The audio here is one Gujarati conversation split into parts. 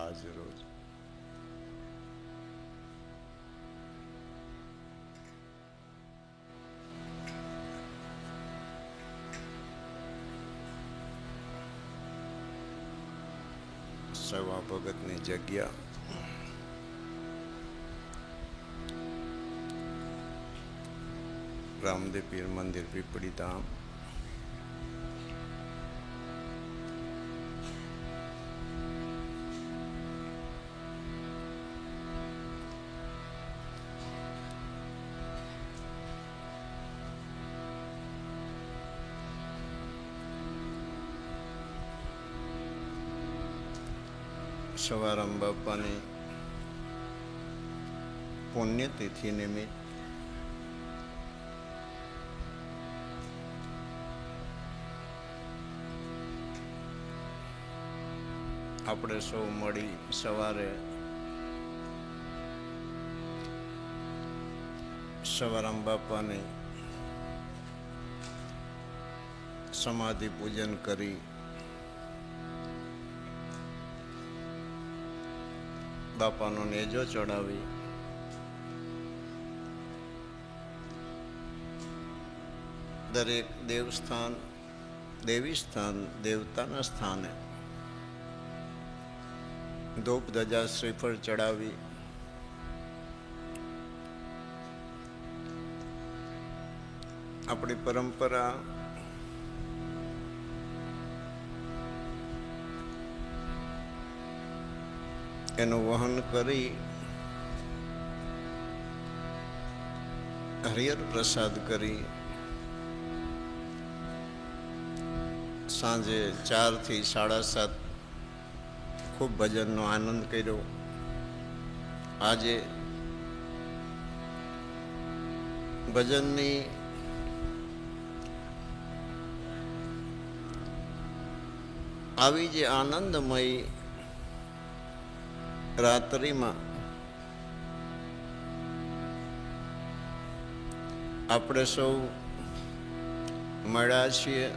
આજ રોજ સવા ભગતની જગ્યા રામદેવ પીર મંદિર પીપળી ધામ સવારામ બાપાની પુણ્યતિથિ નિમિત્ત આપણે સૌ મળી સવારે સવારામ બાપાની સમાધિ પૂજન કરી બાપાનો નેજો ચડાવી દરેક દેવસ્થાન દેવી સ્થાન દેવતાના સ્થાને ધૂપ ધજા શ્રીફળ ચડાવી આપણી પરંપરા એનું વહન કરી હરિહર પ્રસાદ કરી સાંજે 4 થી 7:30 ખૂબ ભજનનો આનંદ કર્યો. આજે ભજનની આવી જે આનંદમય રાત્રિમાં આપણે સૌ મળ્યા છીએ.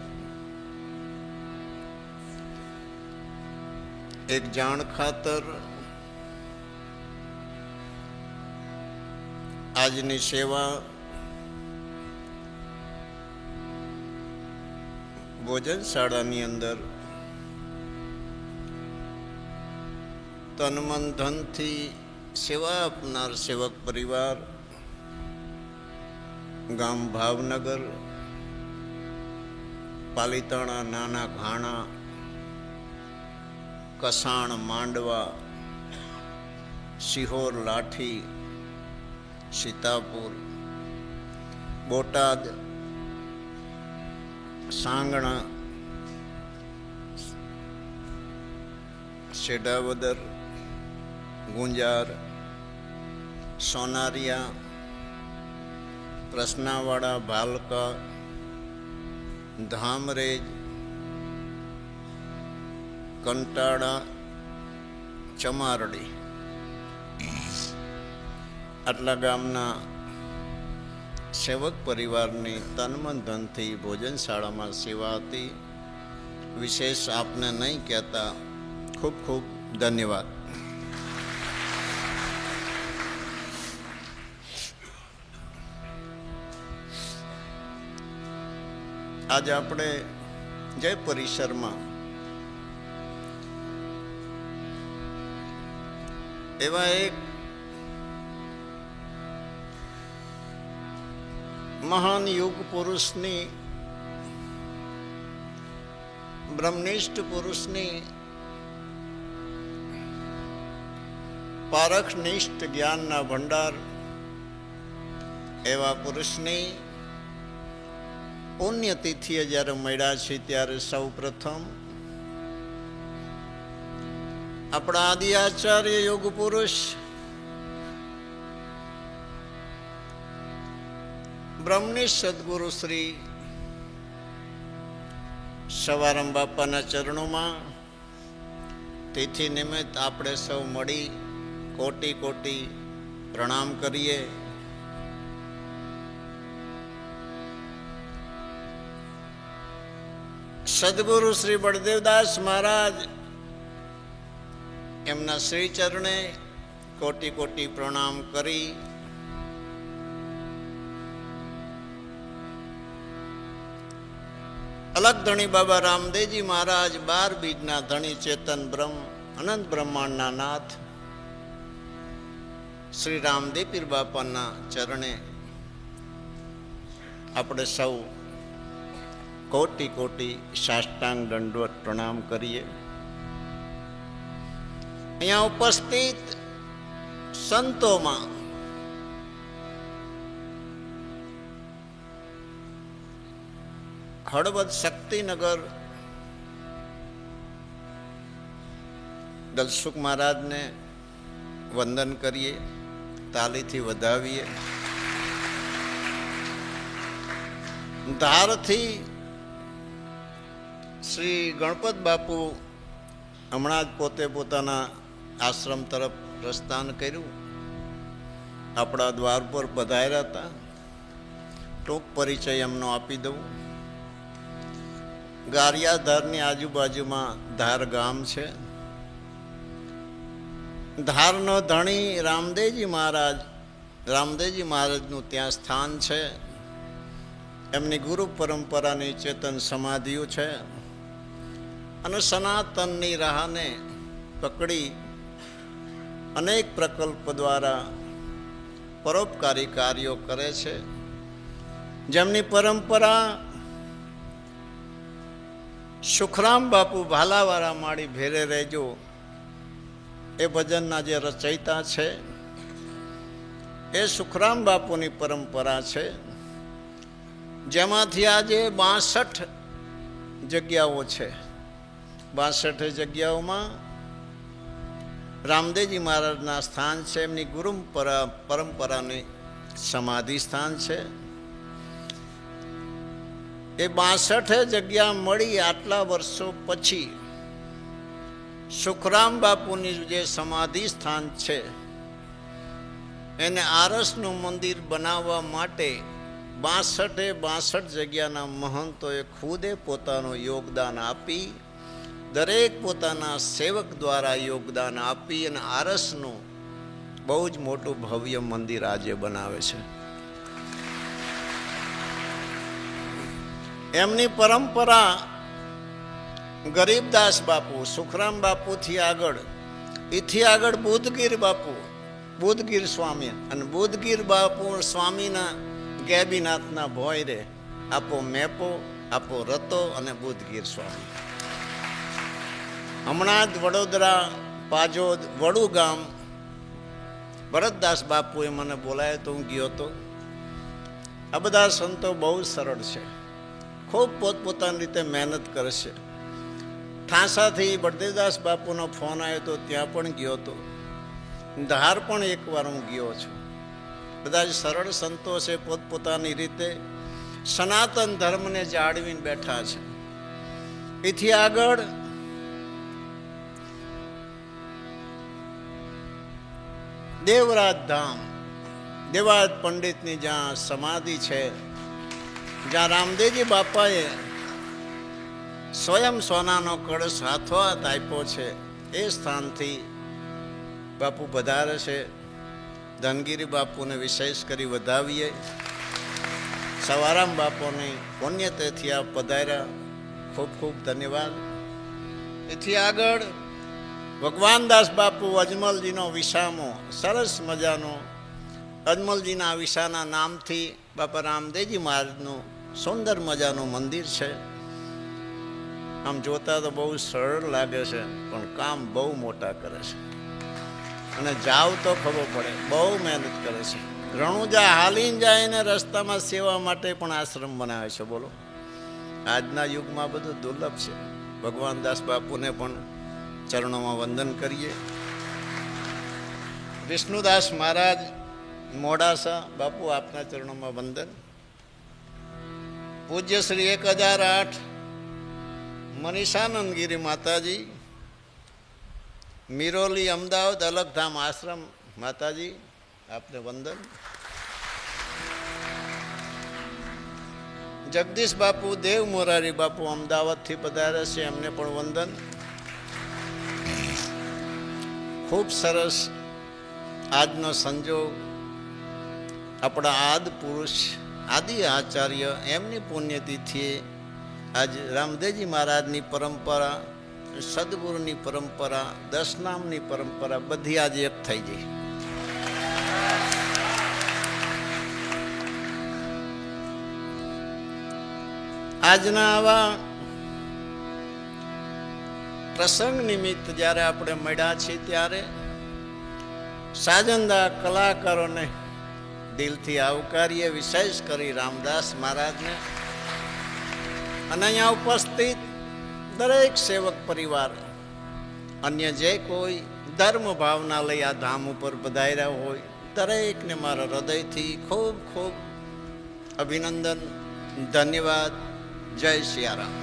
એક જાણ ખાતર આજની સેવા ભોજનશાળાની અંદર તન મન ધનથી સેવા આપનાર સેવક પરિવાર ગામ ભાવનગર પાલીતાણા નાના ઘાણા કસાણ માંડવા સિહોર લાઠી સીતાપુર બોટાદ સાંગણા શેઢાવદર ગુંજાર સોનારિયા પ્રસનાવાડા ભાલકા ધામરેજ કંટાળા ચમારડી આટલા ગામના સેવક પરિવારની તનમન ધનથી ભોજનશાળામાં સેવા હતી. વિશેષ આપને નહીં કહેતા ખૂબ ખૂબ ધન્યવાદ. આજે આપણે જય પરિસરમાં એવા એક મહાન યુગ પુરુષની બ્રહ્મનિષ્ઠ પુરુષની પારખનિષ્ઠ જ્ઞાનના ભંડાર એવા પુરુષની પુણ્યતિથિએ જ્યારે મળ્યા છે ત્યારે સૌ પ્રથમ આપણા આદિ આચાર્ય યોગ પુરુષ બ્રહ્મનિષ્ઠ સદગુરુ શ્રી સવારામ બાપાના ચરણોમાં તિથિ નિમિત્ત આપણે સૌ મળી કોટી કોટી પ્રણામ કરીએ. સદગુરુ શ્રી બળદેવદાસ મહારાજ એમના શ્રી ચરણે કોટી કોટી પ્રણામ કરી અલગ ધણી બાબા રામદેવજી મહારાજ 12 બીજના ધણી ચેતન બ્રહ્મ અનંત બ્રહ્માંડના નાથ શ્રી રામદેવ પીર બાપાના ચરણે આપણે સૌ કોટી કોટી સાષ્ટાંગ દંડવત પ્રણામ કરીએ. અહીંયા ઉપસ્થિત સંતોમાં હળવદ શક્તિનગર દલસુખ મહારાજને વંદન કરીએ, તાલીથી વધાવીએ. ધારથી શ્રી ગણપત બાપુ હમણાં જ પોતે પોતાના આશ્રમ તરફ પ્રસ્થાન કર્યું. આપણા દ્વાર પર પધાર્યા હતા. ટૂંક પરિચય એમનો આપી દઉં. ગારિયાધારની આજુબાજુમાં ધાર ગામ છે. ધારનો ધણી રામદેવજી મહારાજનું ત્યાં સ્થાન છે. એમની ગુરુ પરંપરાની ચેતન સમાધિઓ છે અને સનાતનની રાહને પકડી અનેક પ્રકલ્પ દ્વારા પરોપકારી કાર્યો કરે છે. જેમની પરંપરા સુખરામ બાપુ ભાલાવાળા માળી ભેરે રહેજો એ ભજનના જે રચયિતા છે એ સુખરામ બાપુની પરંપરા છે. જેમાંથી આજે 62 જગ્યાઓ છે. 62 જગ્યાઓમાં રામદેવજી મહારાજના સ્થાન છે. એમની ગુરુ પરંપરાની સમાધિ સ્થાન છે. એ 62 જગ્યા મળી આટલા વર્ષો પછી સુખરામ બાપુની જે સમાધિ સ્થાન છે એને આરસનું મંદિર બનાવવા માટે 62 જગ્યાના મહંતોએ ખુદે પોતાનું યોગદાન આપી, દરેક પોતાના સેવક દ્વારા યોગદાન આપી અને આરસનું બહુ જ મોટું ભવ્ય મંદિર આજે બનાવે છે. એમની પરંપરા ગરીબદાસ બાપુ, સુખરામ બાપુથી આગળ, એથી આગળ બુદ્ધગીર સ્વામી અને બુદ્ધગીર બાપુ સ્વામીના ગેબીનાથના ભોય રે આપો મેપો, આપો રતો અને બુદ્ધગીર સ્વામી. હમણાં જ વડોદરા પાજોદ વડુ ગામ ભરતદાસ બાપુએ મને બોલાયો તો હું ગયો હતો. આ બધા સંતો બહુ સરળ છે, ખૂબ પોતપોતાની રીતે મહેનત કરે છે. ઠાંસાથી બળદેવદાસ બાપુનો ફોન આવ્યો તો ત્યાં પણ ગયો હતો. ધાર પણ એકવાર હું ગયો છું. બધા જ સરળ સંતો છે, પોતપોતાની રીતે સનાતન ધર્મને જાળવીને બેઠા છે. એથી આગળ દેવરાજ ધામ, દેવરાજ પંડિતની જ્યાં સમાધિ છે, જ્યાં રામદેવજી બાપાએ સ્વયં સોનાનો કળશ હાથોહાથ આપ્યો છે, એ સ્થાનથી બાપુ પધારે છે. ધનગીરી બાપુને વિશેષ કરી વધાવીએ. સવારામ બાપુની પુણ્યતિથિ આ પધાર્યા, ખૂબ ખૂબ ધન્યવાદ. એથી આગળ ભગવાનદાસ બાપુ અજમલજીનો વિસામો, સરસ મજાનો અજમલજીના વિસાના નામથી બાપા રામદેવજી મહારાજનું સુંદર મજાનું મંદિર છે. આમ જોતા તો બહુ સરળ લાગે છે, પણ કામ બહુ મોટા કરે છે અને જાવ તો ખબર પડે, બહુ મહેનત કરે છે. રણુજા હાલીને જાય ને રસ્તામાં સેવા માટે પણ આશ્રમ બનાવે છે. બોલો, આજના યુગમાં બધું દુર્લભ છે. ભગવાનદાસ બાપુને પણ ચરણોમાં વંદન કરીએ. વિષ્ણુદાસ મહારાજ મોડાસા બાપુ, આપના ચરણોમાં વંદન. પૂજ્ય શ્રી 1008 મનીષાનંદ ગિરી માતાજી, મિરોલી અમદાવાદ અલગધામ આશ્રમ માતાજી, આપને વંદન. જગદીશ બાપુ, દેવ મોરારી બાપુ અમદાવાદથી પધારે છે, એમને પણ વંદન. ખૂબ સરસ આજનો સંજોગ આપણા આદ પુરુષ આદિ આચાર્ય એમની પુણ્યતિથિએ આજ રામદેવજી મહારાજની પરંપરા, સદગુરુની પરંપરા, દશનામની પરંપરા બધી આજે એક થઈ ગઈ. આજના આવા પ્રસંગ નિમિત્ત જ્યારે આપણે મળ્યા છીએ ત્યારે સાજંદા કલાકારોને દિલથી આવકારીએ, વિશેષ કરી રામદાસ મહારાજને અને અહીંયા ઉપસ્થિત દરેક સેવક પરિવાર, અન્ય જે કોઈ ધર્મ ભાવના લઈ આ ધામ ઉપર પધાર્યા હોય દરેકને મારા હૃદયથી ખૂબ ખૂબ અભિનંદન, ધન્યવાદ. જય સિયારામ.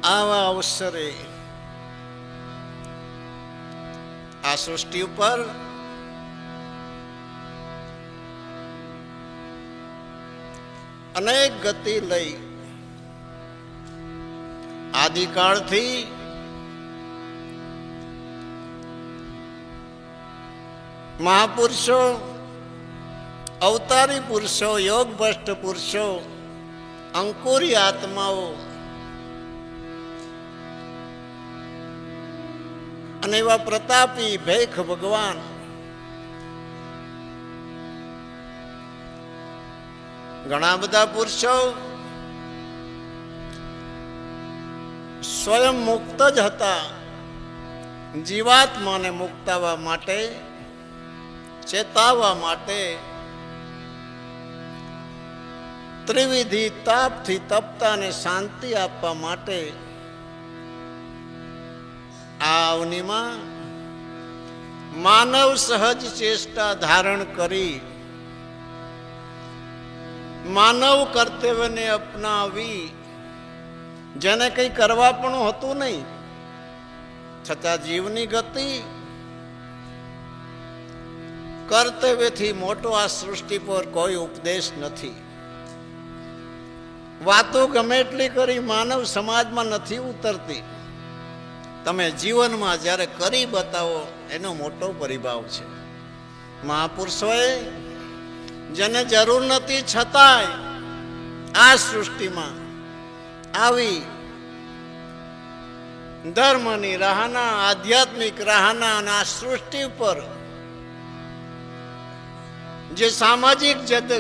આવા અવસરે આ સૃષ્ટિ ઉપર અનેક ગતિ લઈ આદિકાળથી મહાપુરુષો, અવતારી પુરુષો, યોગ ભ્રષ્ટ પુરુષો, અંકુરી આત્માઓ અને એવા પ્રતાપી ભેખ ભગવાન ઘણા બધા પુરુષો સ્વયં મુક્ત જ હતા. જીવાત્માને મુક્તાવવા માટે, ચેતાવવા માટે ત્રિવિધિ તાપથી તપતાને શાંતિ આપવા માટે આ અવનીમાં માનવ સહજ ચેષ્ટા ધારણ કરી માનવ કર્તવ્યને અપનાવી, જેને કંઈ કરવા પણ હતું નહીં છતાં જીવની ગતિ કર્તવ્યથી મોટો આ સૃષ્ટિ પર કોઈ ઉપદેશ નથી. વાતો ગમે એટલી કરી માનવ સમાજમાં નથી ઉતરતી. તમે જીવનમાં જ્યારે કરી બતાવો એનો મોટો પરિભાવ છે. મહાપુરુષોએ જેને જરૂર નથી છતાંય આ સૃષ્ટિમાં આવી ધર્મની રાહના, આધ્યાત્મિક રાહના અને આ સૃષ્ટિ પર જે સામાજિક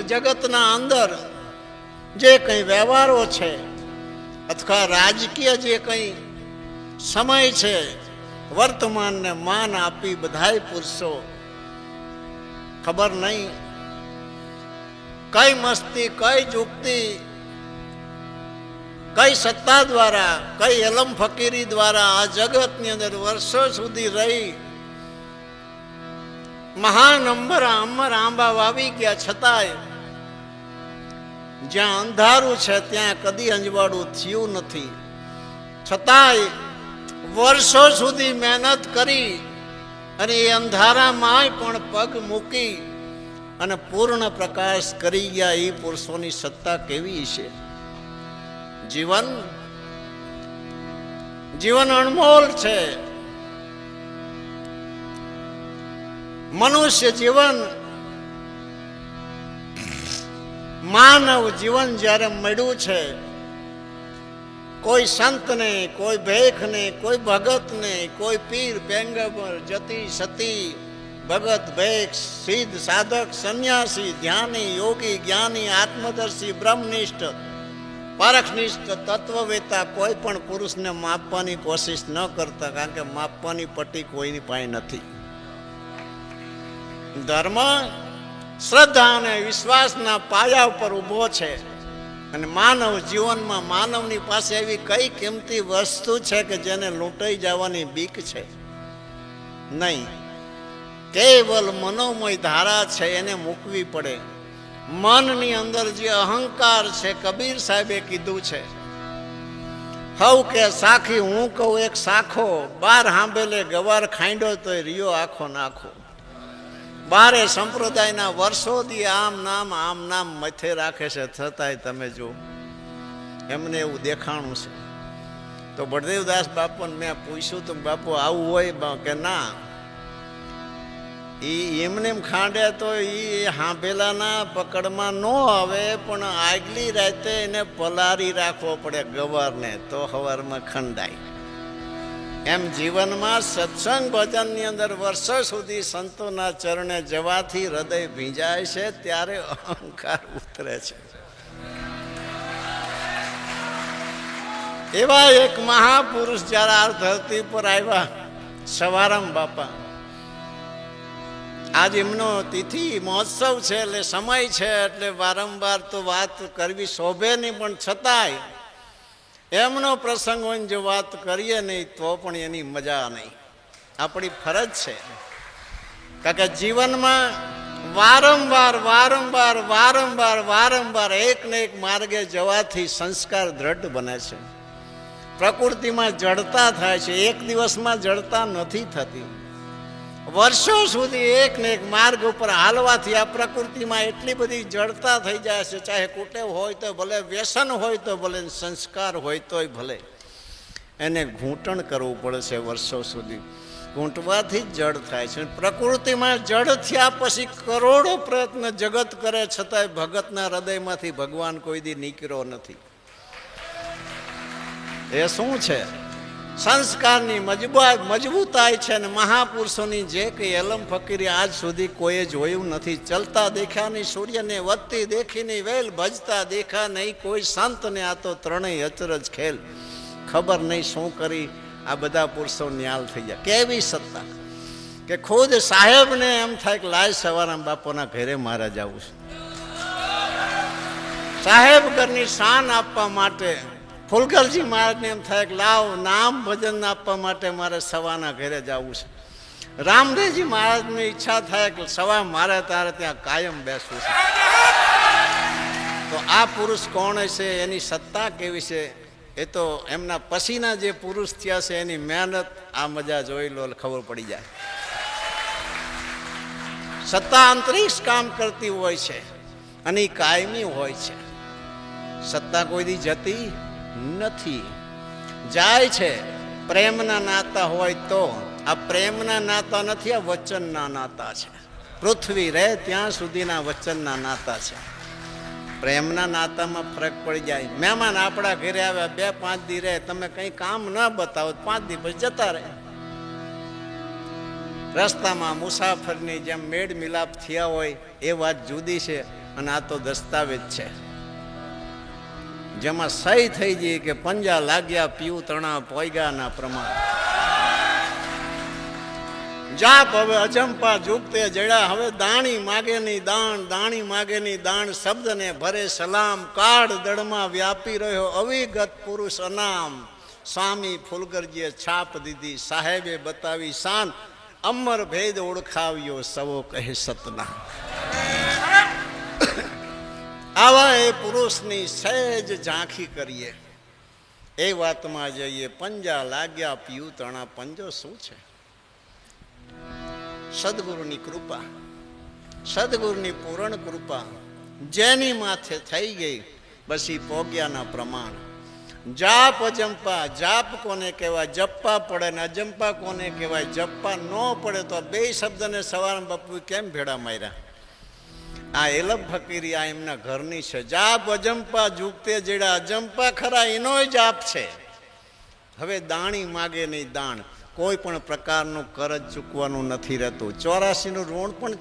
જગતના અંદર જે કંઈ વ્યવહારો છે અથવા રાજકીય જે કંઈ સમય છે, વર્તમાનને માન આપી બધાય પુરુષો ખબર નહીં કઈ મસ્તી, કઈ જુગતી, કઈ સત્તા દ્વારા, કઈ એલમ ફકીરી દ્વારા આ જગતની અંદર વર્ષો સુધી રહી મહાન અમર આંબા વાવી ગયા છતાંય જ્યાં અંધારું છે ત્યાં કદી અંજવાળું થયું નથી. છતાંય વર્ષો સુધી મહેનત કરી અને એ અંધારામાં પણ પગ મૂકી અને પૂર્ણ પ્રકાશ કરી ગયા એ પુરુષોની સત્તા કેવી છે. જીવન અણમોલ છે. મનુષ્ય જીવન, માનવ જીવન જ્યારે મળ્યું છે, કોઈ સંતને, કોઈ ભેખને, કોઈ ભગતને, કોઈ પીર પેંગબર, જતી સતી, ભગત ભેખ, સિદ્ધ સાધક, સંન્યાસી, ધ્યાની, યોગી, જ્ઞાની, આત્મદર્શી, બ્રહ્મનિષ્ઠ, પારખનિષ્ઠ, તત્વવેતા કોઈ પણ પુરુષને માપવાની કોશિશ ન કરતા, કારણ કે માપવાની પટ્ટી કોઈની પાસે નથી. ધર્મ શ્રદ્ધા અને વિશ્વાસના પાયા ઉપર ઊભો છે અને માનવ જીવનમાં માનવની પાસે એવી કઈ કિંમતી વસ્તુ છે કે જેને લૂંટાઈ જવાની બીક છે નહીં. કેવલ મનોમય ધારા છે, એને મૂકવી પડે. મનની અંદર જે અહંકાર છે, કબીર સાહેબે કીધું છે, હવ કે સાખી હું કહું એક સાખો, બાર હાંભેલે ગવાર ખાંડો તો રિયો આખો નાખો. બારે સંપ્રદાયના વર્ષોથી આમ નામ મથે રાખે છે, છતાંય તમે જો એમને એવું દેખાણું છે. તો બળદેવદાસ બાપુને મેં પૂછ્યું તો બાપુ આવું હોય કે ના, એમને એમ ખાંડે તો એ હાંભેલાના પકડમાં ન આવે, પણ આગલી રાતે એને પલારી રાખવો પડે ગવારને, તો સવારમાં ખંડાય. એમ જીવનમાં સત્સંગ ભજનની અંદર વર્ષો સુધી સંતોના ચરણે જવાથી હૃદય ભીંજાય છે, ત્યારે અહંકાર ઉતરે છે. એવા એક મહાપુરુષ જ્યારે આ ધરતી પર આવ્યા, સવારામ બાપા. આજ એમનો તિથિ મહોત્સવ છે, એટલે સમય છે, એટલે વારંવાર તો વાત કરવી શોભે નહીં, પણ છતાંય એમનો પ્રસંગ હોય જો વાત કરીએ નહીં તો પણ એની મજા નહીં. આપણી ફરજ છે, કારણ કે જીવનમાં વારંવાર વારંવાર વારંવાર વારંવાર એક ને એક માર્ગે જવાથી સંસ્કાર દ્રઢ બને છે. પ્રકૃતિમાં જડતા થાય છે, એક દિવસમાં જડતા નથી થતી. વર્ષો સુધી એક ને એક માર્ગ ઉપર હાલવાથી આ પ્રકૃતિમાં એટલી બધી જડતા થઈ જાય છે. ચાહે કુટેવ હોય તો ભલે, વ્યસન હોય તો ભલે, સંસ્કાર હોય તોય ભલે, એને ઘૂંટણ કરવું પડે છે. વર્ષો સુધી ઘૂંટવાથી જ જડ થાય છે. પ્રકૃતિમાં જડ થયા પછી કરોડો પ્રયત્ન જગત કરે, છતાંય ભગતના હૃદયમાંથી ભગવાન કોઈ દી નીકળ્યો નથી. એ શું છે? સંસ્કારની મજબૂતાઈ છે. ને મહાપુરુષોની જે કંઈ અલમ ફકીરી આજ સુધી કોઈએ જોયું નથી. ચલતા દેખ્યા નહીં સૂર્યને, વધતી દેખી નહીં વેલ, ભજતા દેખા નહીં કોઈ સંતને, આ તો ત્રણેય અચરજ ખેલ. ખબર નહીં શું કરી આ બધા પુરુષો ન્યાલ થઈ ગયા. કેવી સત્તા કે ખુદ સાહેબને એમ થાય કે લાય સવારામ બાપુના ઘરે મારે જવું છે. સાહેબ ઘરની શાન આપવા માટે ફુલકરજી મહારાજને એમ થાય કે લાવ નામ ભજન આપવા માટે મારે સવાના ઘરે જવું છે. રામદેવજી મહારાજની ઈચ્છા થાય કે સવા મારે તારે ત્યાં કાયમ બેસવું છે. તો આ પુરુષ કોણ છે, એની સત્તા કેવી છે, એ તો એમના પછીના જે પુરુષ થયા છે એની મહેનત આ મજા જોઈ લો, ખબર પડી જાય. સત્તા અંતરિક્ષ કામ કરતી હોય છે અને એ કાયમી હોય છે. સત્તા કોઈ દી જતી નથી, જાય છે. પ્રેમના નાતા હોય તો, આ પ્રેમના નાતા નથી, આ વચનના નાતા છે. પૃથ્વી રહે ત્યાં સુધીના વચનના નાતા છે. પ્રેમના નાતામાં ફરક પડી જાય. મહેમાન આપણા ઘરે આવ્યા, 2-5 દી રહે, તમે કંઈ કામ ન બતાવો 5 દી પછી જતા રહે. રસ્તામાં મુસાફરની જેમ મેળ મિલાપ થયા હોય એ વાત જુદી છે, અને આ તો દસ્તાવેજ છે જેમાં સહી થઈ ગઈ કે પંજા લાગ્યા પીવું તણા પોયગાના પ્રમાણ. જાપ હવે અજંપા ઝૂકતે જડ્યા, હવે દાણી માગે ની દાણ, દાણી માગે ની દાણ, શબ્દને ભરે સલામ, કાળ દળમાં વ્યાપી રહ્યો અવિગત પુરુષ અનામ. સ્વામી ફુલકરજીએ છાપ દીધી, સાહેબે બતાવી શાન, અમર ભેદ ઓળખાવ્યો સવો કહે સતના. આવા એ પુરુષની સહેજ ઝાંખી કરીએ, એ વાતમાં જઈએ. પંજા લાગ્યા પીયું તણા, પંજો શું છે? સદગુરુની કૃપા, સદગુરુની પૂર્ણ કૃપા જેની માથે થઈ ગઈ, બસ એ પોગ્યાના પ્રમાણ. જાપ અજંપા, જાપ કોને કહેવાય? જપ્પા પડે ને અજંપા કોને કહેવાય? જપ્પા ન પડે તો બે શબ્દને સવારમાં બાપુ કેમ ભેડા માર્યા? આ એલબ ફકીરી આ એમના ઘરની છે. જાપ અજંપા ઝૂકતે જેડા, અજંપા ખરા એનો જાપ છે. હવે દાણી માગે નહીં દાણ, કોઈ પણ પ્રકારનું કરજ ચૂકવાનું નથી રહેતું. 84નું ઋણ પણ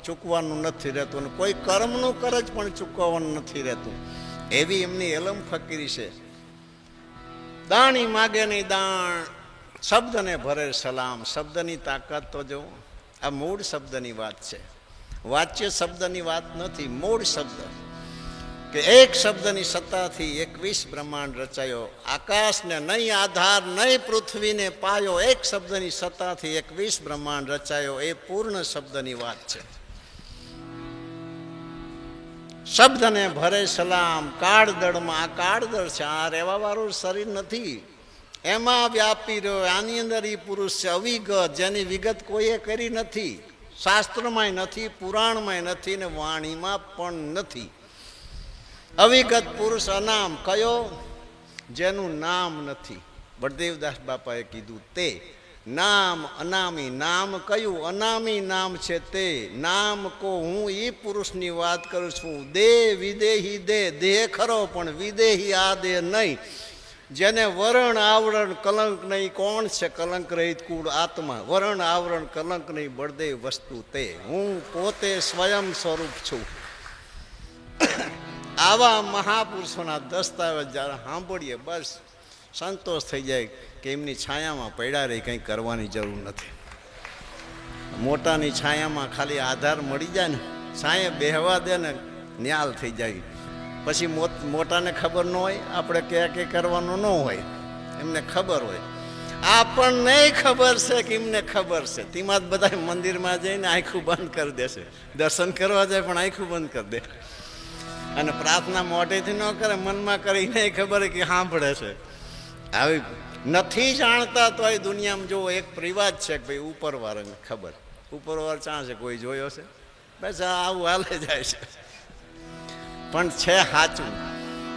ચૂકવાનું નથી રહેતું, અને કોઈ કર્મનું કરજ પણ ચૂકવવાનું નથી રહેતું. એવી એમની એલમ ફકીરી છે. દાણી માગે નહીં દાણ, શબ્દને ભરે સલામ. શબ્દની તાકાત તો જો, આ મૂળ શબ્દની વાત છે, વાચ્ય શબ્દની વાત નથી. મૂળ શબ્દ કે એક શબ્દની સત્તાથી 21 બ્રહ્માંડ રચાયો. આકાશને નહીં આધાર, નહીં પૃથ્વીને પાયો, એક શબ્દની સત્તાથી 21 બ્રહ્માંડ રચાયો. એ પૂર્ણ શબ્દની વાત છે. શબ્દને ભરે સલામ, કાળદળમાં, આ કાળદળ છે, આ રહેવાવાળું શરીર નથી, એમાં વ્યાપી રહ્યો. આની અંદર એ પુરુષ છે અવિગત, જેની વિગત કોઈએ કરી નથી. શાસ્ત્રમાંય નથી, પુરાણમાંય નથી, ને વાણીમાં પણ નથી. અવિગત પુરુષ અનામ કયો? જેનું નામ નથી. બળદેવદાસ બાપાએ કીધું તે નામ અનામી. નામ કયું? અનામી નામ છે તે. નામ કો હું એ પુરુષની વાત કરું છું. દેહ વિદેહી દેહ, દેહ ખરો પણ વિદેહી આ દેહ નહીં. જેને વરણ આવરણ કલંક નહીં. કોણ છે કલંક રહિત કુળ આત્મા? વરણ આવરણ કલંક નહીં બળદેવ વસ્તુ તે. હું પોતે સ્વયં સ્વરૂપ છું. આવા મહાપુરુષોના દસ્તાવેજ જ્યારે સાંભળીએ બસ સંતોષ થઈ જાય કે એમની છાયામાં પડ્યા રહી, કંઈ કરવાની જરૂર નથી. મોટાની છાયામાં ખાલી આધાર મળી જાય ને, છાંયે બેહવા દે ને ન્યાલ થઈ જાય. પછી મોટાને ખબર ન હોય, આપણે ક્યાં કરવાનું ન હોય, એમને ખબર હોય. આપણને ખબર છે કે એમને ખબર છે. તેમાં જ બધા મંદિરમાં જઈને આંખું બંધ કરી દેશે. દર્શન કરવા જાય પણ આંખું બંધ કરી દે. અને પ્રાર્થના મોઢેથી ન કરે, મનમાં કરીને ખબર કે સાંભળે છે. આવી નથી જાણતા તો એ દુનિયામાં જો એક રિવાજ છે કે ભાઈ ઉપરવાળાને ખબર. ઉપરવાળા ચાં છે? કોઈ જોયો છે? બસ આવું હાલે જાય છે. પણ છે સાચું.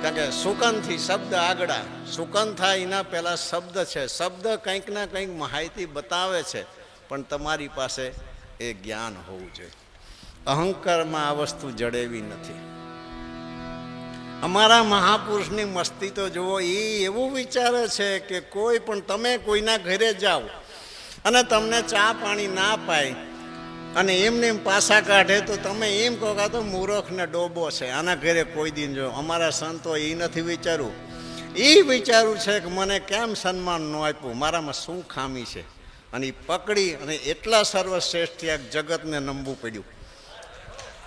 કારણ કે સુકનથી શબ્દ આગળ. સુકન થાય એના પહેલાં શબ્દ છે. શબ્દ કંઈક ના કંઈક માહિતી બતાવે છે, પણ તમારી પાસે એ જ્ઞાન હોવું જોઈએ. અહંકારમાં આ વસ્તુ જડેવી નથી. અમારા મહાપુરુષની મસ્તી તો જુઓ. એ એવું વિચારે છે કે કોઈ પણ તમે કોઈના ઘરે જાઓ અને તમને ચા પાણી ના પાય અને એમને એમ પાછા કાઢે તો તમે એમ કહો કે તો મૂર્ખ ને ડોબો છે, આના ઘરે કોઈ દિન જો. અમારા સંતો એ નથી વિચારવું. એ વિચારવું છે કે મને કેમ સન્માન ન આપ્યું, મારામાં શું ખામી છે. અને એ પકડી અને એટલા સર્વશ્રેષ્ઠ જગતને નમવું પડ્યું.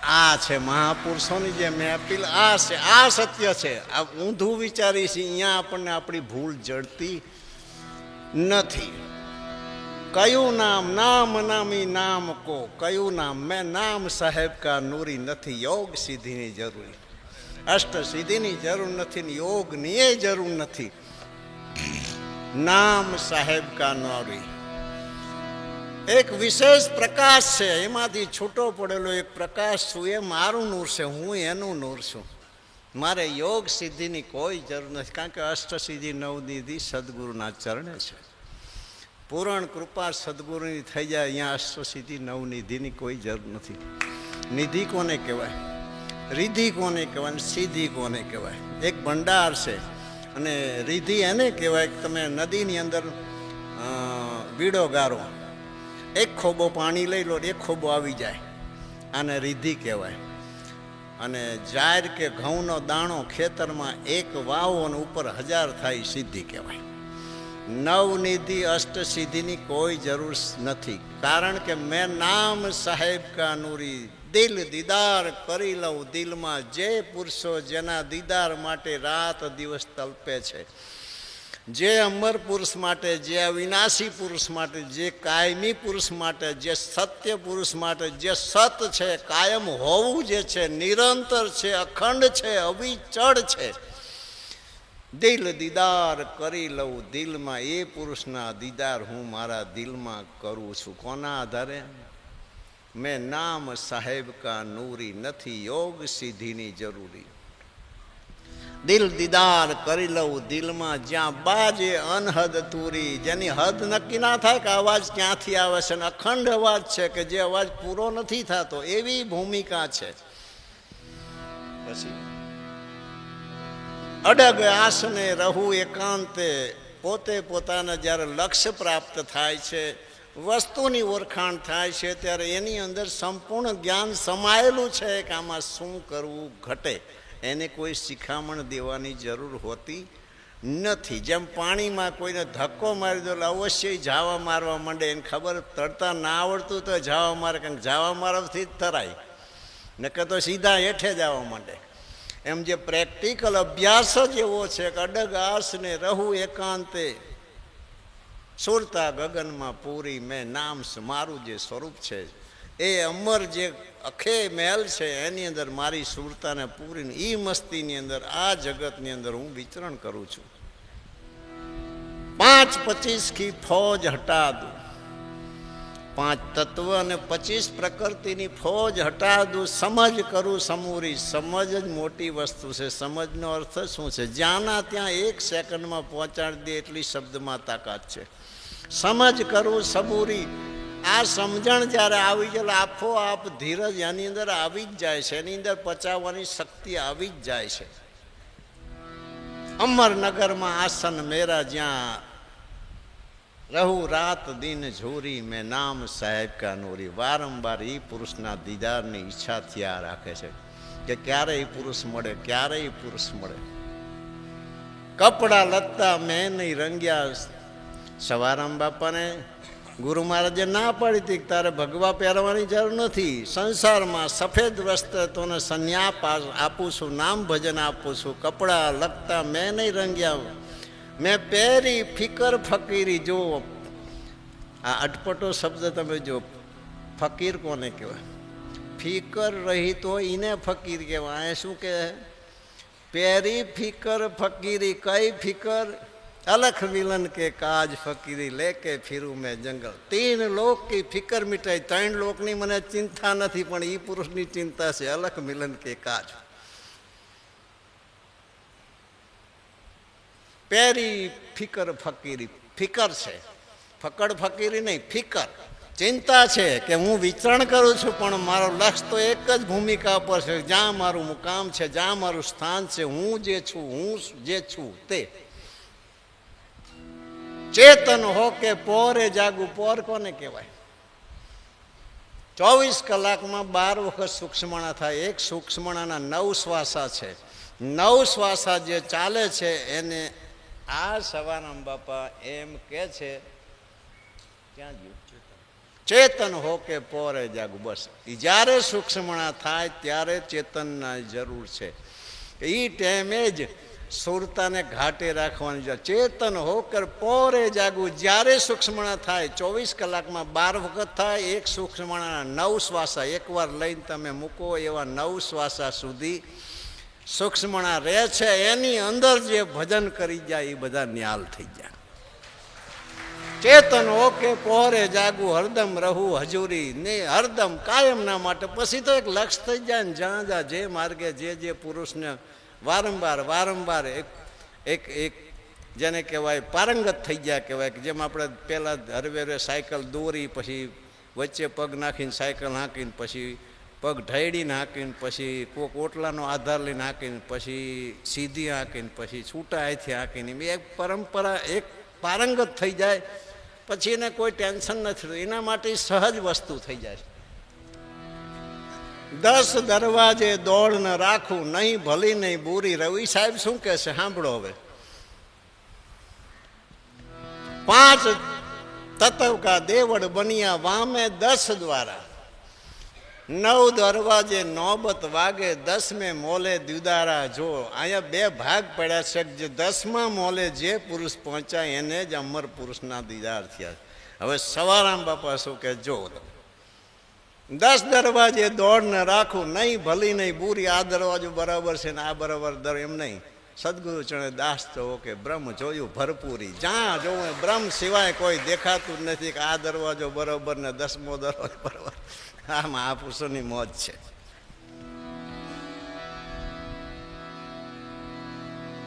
આ છે મહાપુરુષોની જે મહેફિલ. આ છે, આ સત્ય છે. આ ઊંધું વિચારી છે, અહીંયા આપણને આપણી ભૂલ જડતી નથી. કયું નામ? નામ નામી નામ કો. કયું નામ? મેં નામ સાહેબ કા નૂરી. નથી યોગ સિદ્ધિની જરૂરી, અષ્ટ સિદ્ધિની જરૂર નથી, ને યોગની એ જરૂર નથી. નામ સાહેબ કા નૂરી એક વિશેષ પ્રકાશ છે. એમાંથી છૂટો પડેલો એક પ્રકાશ છું. એ મારું નૂર છે, હું એનું નૂર છું. મારે યોગ સિદ્ધિની કોઈ જરૂર નથી. કારણ કે અષ્ટ સિદ્ધિ નવનિધિ સદગુરુના ચરણે છે. પૂરણ કૃપા સદગુરુની થઈ જાય. અહીંયા અષ્ટ સિદ્ધિ નવનિધિની કોઈ જરૂર નથી. નિધિ કોને કહેવાય? રિધિ કોને કહેવાય? સિદ્ધિ કોને કહેવાય? એક ભંડાર છે. અને રિધિ એને કહેવાય કે તમે નદીની અંદર બીડો ગારો, એક ખોબો પાણી લઈ લો, એક ખોબો આવી જાય, આને રિધિ કહેવાય. અને જાર કે ઘઉંનો દાણો ખેતરમાં એક વાવો અને ઉપર 1000 થાય, સિદ્ધિ કહેવાય. નવનિધિ અષ્ટ સિદ્ધિની કોઈ જરૂર નથી. કારણ કે મેં નામ સાહેબ કા નૂરી. દિલ દીદાર કરી લઉં. દિલમાં જે પુરુષો જેના દીદાર માટે રાત દિવસ તલપે છે, જે અમર પુરુષ માટે, જે અવિનાશી પુરુષ માટે, જે કાયમી પુરુષ માટે, જે સત્ય પુરુષ માટે, જે સત છે, કાયમ હોવું જે છે, નિરંતર છે, અખંડ છે, અવિચળ છે. દિલ દીદાર કરી લઉં. દિલમાં એ પુરુષના દીદાર હું મારા દિલમાં કરું છું. કોના આધારે? મેં નામ સાહેબ કા નૂરી. નથી યોગ સિદ્ધિની જરૂરી. દિલ દીદાર કરી લઉં. દિલમાં જ્યાં બાજે અનહદ તુરી. જેની હદ નક્કી ના થાય કે અવાજ ક્યાંથી આવે છે, અને અખંડ અવાજ છે કે જે અવાજ પૂરો નથી થતો, એવી ભૂમિકા છે. પછી અડગ આસને રહું એકાંતે. પોતે પોતાના જ્યારે લક્ષ્ય પ્રાપ્ત થાય છે, વસ્તુની ઓળખાણ થાય છે, ત્યારે એની અંદર સંપૂર્ણ જ્ઞાન સમાયેલું છે કે આમાં શું કરવું ઘટે. એને કોઈ શિખામણ દેવાની જરૂર હોતી નથી. જેમ પાણીમાં કોઈને ધક્કો મારી દો એટલે અવશ્ય જાવા મારવા માંડે. એને ખબર તરતા ના આવડતું તો જાવા મારે, કારણ કે જાવા મારવાથી જ તરાય, નકર તો સીધા હેઠે જ આવવા માંડે. એમ જે પ્રેક્ટિકલ અભ્યાસ જ એવો છે કે અડગ આસને રહું એકાંતે. સુરતા ગગનમાં પૂરી. મેં નામ મારું જે સ્વરૂપ છે, એ અમર જે અખે મહેલ છે, એની અંદર મારી સુરતાને પૂરીને એ મસ્તીની અંદર આ જગતની અંદર હું વિચરણ કરું છું. 5-25 કી ફૌજ હટા દઉં. 5 તત્વ અને 25 પ્રકૃતિની ફોજ હટા દઉં, સમજ કરું સમૂરી. સમજ જ મોટી વસ્તુ છે. સમજનો અર્થ શું છે? જ્યાંના ત્યાં 1 સેકન્ડમાં પહોંચાડી દે એટલી શબ્દમાં તાકાત છે. સમજ કરું સમૂરી. આ સમજણ જ્યારે આવી જાય આપો આપ ધીરજ એની અંદર આવી જ જાય છે, એની અંદર પચાવવાની શક્તિ આવી જ જાય છે. અમરનગરમાં આસન મેરા જ્યાં રહું રાત દિન ઝૂરી, મેં નામ સાહેબ કા નૂરી. વારંવાર એ પુરુષના દીદારની ઈચ્છા થયા રાખે છે કે ક્યારે એ પુરુષ મળે, ક્યારે એ પુરુષ મળે. કપડા લત્તા મેં નહીં રંગ્યા. સવારામ બાપાને ગુરુ મહારાજે ના પાડી હતી કે તારે ભગવા પહેરવાની જરૂર નથી. સંસારમાં સફેદ વસ્ત્ર તોને સંન્યાપ આપું છું, નામ ભજન આપું છું. કપડાં લગતા મેં નહીં રંગ્યા, મેં પહેરી ફિકર ફકીરી. જો આ અટપટો શબ્દ તમે જો, ફકીર કોને કહેવાય? ફિકર રહી તો એને ફકીર કહેવાય. શું કહે? પહેરી ફિકર ફકીરી. કઈ ફિકર? अलख मिलन के काज फकीरी लेके फिरूं मैं जंगल. 3 लोक की फिकर मिटाई. 3 લોકની મને ચિંતા નથી, પણ એ પુરુષની ચિંતા છે. अलख मिलन के काज. પહેરી ફિકર ફકીરી. ફિકર છે, ફકડ ફકીરી નહીં, ફિકર. ચિંતા છે કે હું વિચરણ કરું છું, પણ મારો લક્ષ્ય તો એક જ ભૂમિકા પર છે. જ્યાં મારું મુકામ છે, જ્યાં મારું સ્થાન છે, હું જે છું, હું જે છું તે. ચેતન હો કે પોરે જાગું. પોર કોને કહેવાય? 24 કલાકમાં 12 વખત સૂક્ષ્મણા થાય. એક સૂક્ષ્મણાના 9 શ્વાસા છે. 9 શ્વાસા જે ચાલે છે એને આ સવારામ બાપા એમ કે છે, ક્યાં ગયું? ચેતન હો કે પોરે જાગું. બસ એ જ્યારે સૂક્ષ્મણા થાય ત્યારે ચેતનના જરૂર છે. એ ટાઈમે જ સુરતાને ઘાટે રાખવાની છે. ચેતન હોકર પોરે જાગું. જ્યારે સૂક્ષ્મણા થાય 24 કલાકમાં 12 વખત થાય. એક સૂક્ષ્મણાના 9 શ્વાસા એકવાર લઈને તમે મૂકો, એવા 9 શ્વાસા સુધી સૂક્ષ્મણા રહે છે. એની અંદર જે ભજન કરી જાય એ બધા ન્યાલ થઈ જાય. ચેતન હોકે પોરે જાગું, હરદમ રહું હજુરી. ને હરદમ કાયમના માટે. પછી તો એક લક્ષ્ય થઈ જાય ને, જ્યાં જ્યાં જે માર્ગે જે પુરુષને વારંવાર વારંવાર એક જેને કહેવાય પારંગત થઈ ગયા કહેવાય. કે જેમ આપણે પહેલાં હરવે સાયકલ દોરી, પછી વચ્ચે પગ નાખીને સાયકલ હાંકીને, પછી પગ ઢાળીને હાંકીને, પછી કોક ઓટલાનો આધાર લઈને હાંકીને, પછી સીધી હાંકીને, પછી છૂટા હાથે હાંકીને, એક પરંપરા એક પારંગત થઈ જાય. પછી એને કોઈ ટેન્શન નથી. એના માટે સહજ વસ્તુ થઈ જાય. 10 દરવાજે દોડ ન રાખું, નહીં ભલી નહીં બુરી. રવિ સાહેબ શું કહે છે સાંભળો હવે. 5 તત્વ કા દેવડ બનિયા વામે 10 દ્વારા. 9 દરવાજે નોબત વાગે, 10મે મોલે દ્વિદારા. જો અહીંયા 2 ભાગ પડ્યા છે. જે 10મા મોલે જે પુરુષ પહોંચાય એને જ અમર પુરુષના દીદાર થયા. હવે સવારામ બાપા શું કે, જો 10 દરવાજે દોડ ન રાખું, નહીં ભલી નહીં બુરી. આ દરવાજો બરાબર છે ને આ બરાબર એમ નહીં. સદગુરુ ચણે દાસ તો કે બ્રહ્મ જોયું ભરપૂરી. જ્યાં જોવું બ્રહ્મ સિવાય કોઈ દેખાતું જ નથી. કે આ દરવાજો બરાબર ને 10મો દરવાજો બરાબર. આ મહાપુરુષોની મોજ છે.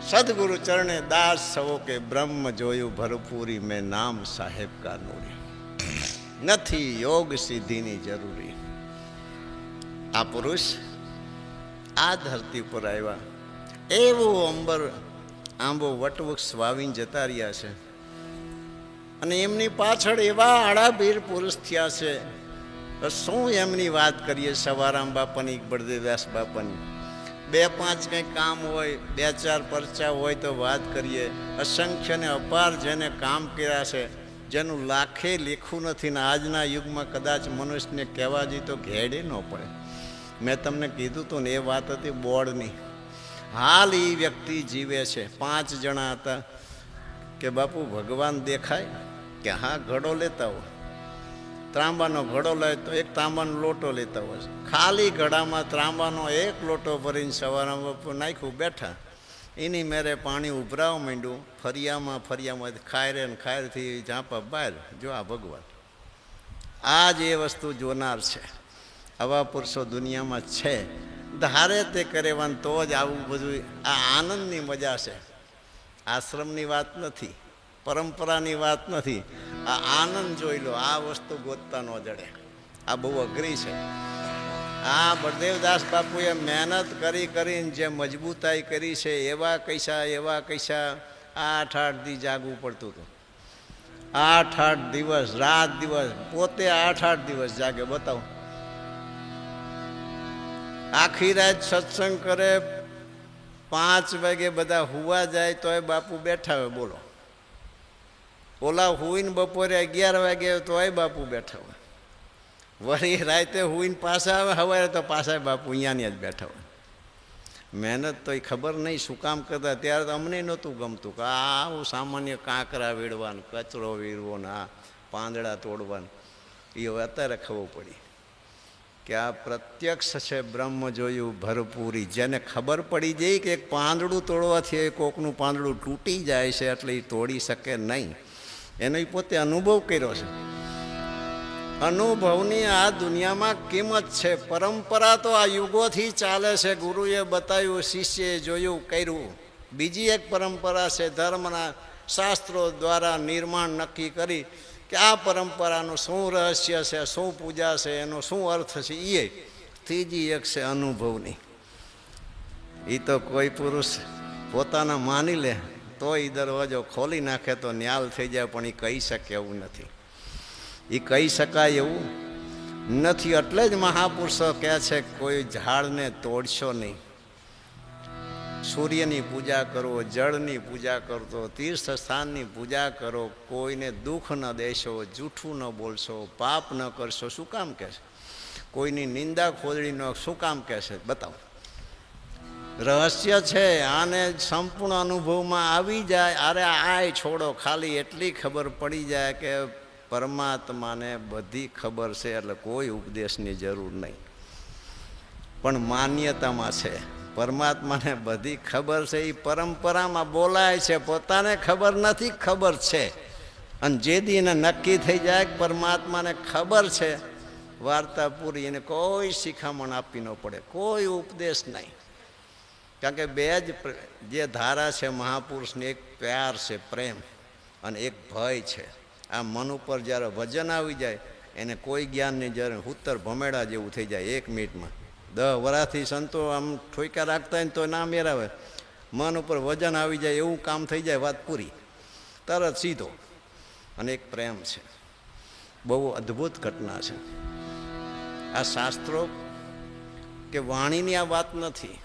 સદગુરુ ચરણે દાસ સવો કે બ્રહ્મ જોયું ભરપૂરી, મેં નામ સાહેબ કા નૂરી. નથી યોગ સિદ્ધિની જરૂરી. આ પુરુષ આ ધરતી પર આવ્યા, એવું અંબર આંબો વટવૃક્ષ વાવીને જતા રહ્યા છે. અને એમની પાછળ એવા આળાભીર પુરુષ થયા છે. શું એમની વાત કરીએ? સવારામ બાપાની, બળદેવદાસ બાપાની. 2-5 કંઈ કામ હોય, 2-4 પરચા હોય તો વાત કરીએ. અસંખ્ય ને અપાર જેને કામ કર્યા છે, જેનું લાખે લેખું નથી. ને આજના યુગમાં કદાચ મનુષ્યને કહેવા જઈએ તો ઘેડે ન પડે. મેં તમને કીધું હતું ને, એ વાત હતી બોર્ડની. હાલ એ વ્યક્તિ જીવે છે. 5 જણા હતા કે બાપુ ભગવાન દેખાય કે હા ઘડો લેતા હોય. ત્રાંબાનો ઘડો લે તો એક તાંબાનો લોટો લેતા હોય. ખાલી ઘડામાં ત્રાંબાનો એક લોટો ભરીને સવારમાં બાપુ નાખ્યું, બેઠા. એની મેરે પાણી ઉભરાવા માંડ્યું. ફરિયામાં ખાયરે ને ખાયરથી ઝાંપા બહાર. જો આ ભગવાન આ જ એ વસ્તુ જોનાર છે. આવા પુરુષો દુનિયામાં છે. ધારે તે કરેવાનું તો જ આવું બધું આ આનંદની મજા છે. આશ્રમની વાત નથી, પરંપરાની વાત નથી. આ આનંદ જોઈ લો. આ વસ્તુ ગોતતા ન જડે. આ બહુ અઘરી છે. આ બળદેવદાસ બાપુએ મહેનત કરી કરીને જે મજબૂતાઈ કરી છે, એવા કૈસા 8 દી જાગવું પડતું હતું. 8 દિવસ, રાત દિવસ, પોતે 8 દિવસ જાગે. બતાવો. આખી રાત સત્સંગ કરે, 5 વાગે બધા હુવા જાય તોય બાપુ બેઠા હોય. બોલો. ઓલા હુઈને બપોરે 11 વાગે તોય બાપુ બેઠા હોય. વળી રાતે હુઈને પાછા આવે, સવારે તો પાછા બાપુ અહીંયાની જ બેઠા હોય. મહેનત તો એ ખબર નહીં શું કામ કરતા. ત્યારે તો અમને નહોતું ગમતું કે આવું સામાન્ય કાંકરા વીડવાનું, કચરો વીરવો ને આ પાંદડા તોડવાનું. એ હવે અત્યારે ખબર પડી કે આ પ્રત્યક્ષ છે. બ્રહ્મ જોયું ભરપૂરી. જેને ખબર પડી જાય કે એક પાંદડું તોડવાથી કોકનું પાંદડું તૂટી જાય છે, એટલે એ તોડી શકે નહીં. એનો એ પોતે અનુભવ કર્યો છે. અનુભવની આ દુનિયામાં કિંમત છે. પરંપરા તો આ યુગોથી ચાલે છે. ગુરુએ બતાવ્યું, શિષ્યએ જોયું, કર્યું. બીજી એક પરંપરા છે. ધર્મના શાસ્ત્રો દ્વારા નિર્માણ નક્કી કરી કે આ પરંપરાનું શું રહસ્ય છે, શું પૂજા છે, એનો શું અર્થ છે. એ ત્રીજી એક છે અનુભવની. એ તો કોઈ પુરુષ પોતાના માની લે તો એ દરવાજો ખોલી નાખે તો ન્યાલ થઈ જાય, પણ એ કહી શકે એવું નથી. એ કહી શકાય એવું નથી. એટલે જ મહાપુરુષો કહે છે કોઈ ઝાડને તોડશો નહીં, સૂર્યની પૂજા કરો, જળની પૂજા કરતો, તીર્થ સ્થાનની પૂજા કરો, કોઈને દુઃખ ન દેશો, જૂઠું ન બોલશો, પાપ ન કરશો. શું કામ કહે છે? કોઈની નિંદા ખોદડી ન, શું કામ કહે છે? બતાવો. રહસ્ય છે. આને સંપૂર્ણ અનુભવમાં આવી જાય. અરે આય છોડો, ખાલી એટલી ખબર પડી જાય કે પરમાત્માને બધી ખબર છે, એટલે કોઈ ઉપદેશની જરૂર નહીં. પણ માન્યતામાં છે. પરમાત્માને બધી ખબર છે, એ પરંપરામાં બોલાય છે. પોતાને ખબર નથી, ખબર છે. અને જે દીને નક્કી થઈ જાય કે પરમાત્માને ખબર છે, વાર્તા પૂરી. એને કોઈ શિખામણ આપવી ન પડે, કોઈ ઉપદેશ નહીં. કારણ કે બે જ જે ધારા છે મહાપુરુષની, એક પ્યાર છે, પ્રેમ, અને એક ભય છે. આ મન ઉપર જ્યારે વજન આવી જાય, એને કોઈ જ્ઞાનની જરૂર. ઉત્તર ભમેડા જેવું થઈ જાય 1 મિનિટમાં. 10 વર્ષથી સંતો આમ ઠોકા રાખતા હોય ને તો ના મેળાવે. મન ઉપર વજન આવી જાય એવું કામ થઈ જાય, વાત પૂરી, તરત સીધો. અને એક પ્રેમ છે. બહુ અદ્ભુત ઘટના છે. આ શાસ્ત્રો કે વાણીની આ વાત નથી.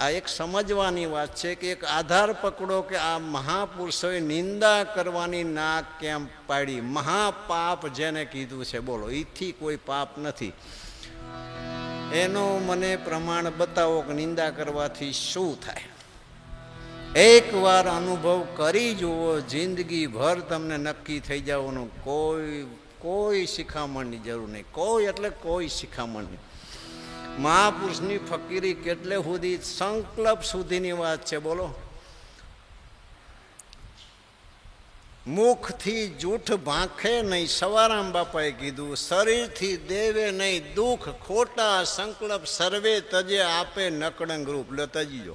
આ એક સમજવાની વાત છે કે એક આધાર પકડો કે આ મહાપુરુષોએ નિંદા કરવાની ના કેમ પાડી. મહાપાપ જેને કીધું છે, બોલો, એથી કોઈ પાપ નથી. એનો મને પ્રમાણ બતાવો કે નિંદા કરવાથી શું થાય. એકવાર અનુભવ કરી જુઓ, જિંદગીભર તમને નક્કી થઈ જવાનું. કોઈ શિખામણની જરૂર નહીં. કોઈ એટલે કોઈ શિખામણ નહીં. મહાપુરુષની ફકીરી કેટલે સુધી, સંકલ્પ સુધીની વાત છે. બોલો. મુખથી જૂઠ ભાંખે નહીં. સવારામ બાપાએ કીધું, શરીરથી દેવે નહીં દુઃખ. ખોટા સંકલ્પ સર્વે તજે, આપે નકળંગ રૂપ. લો તજીજો.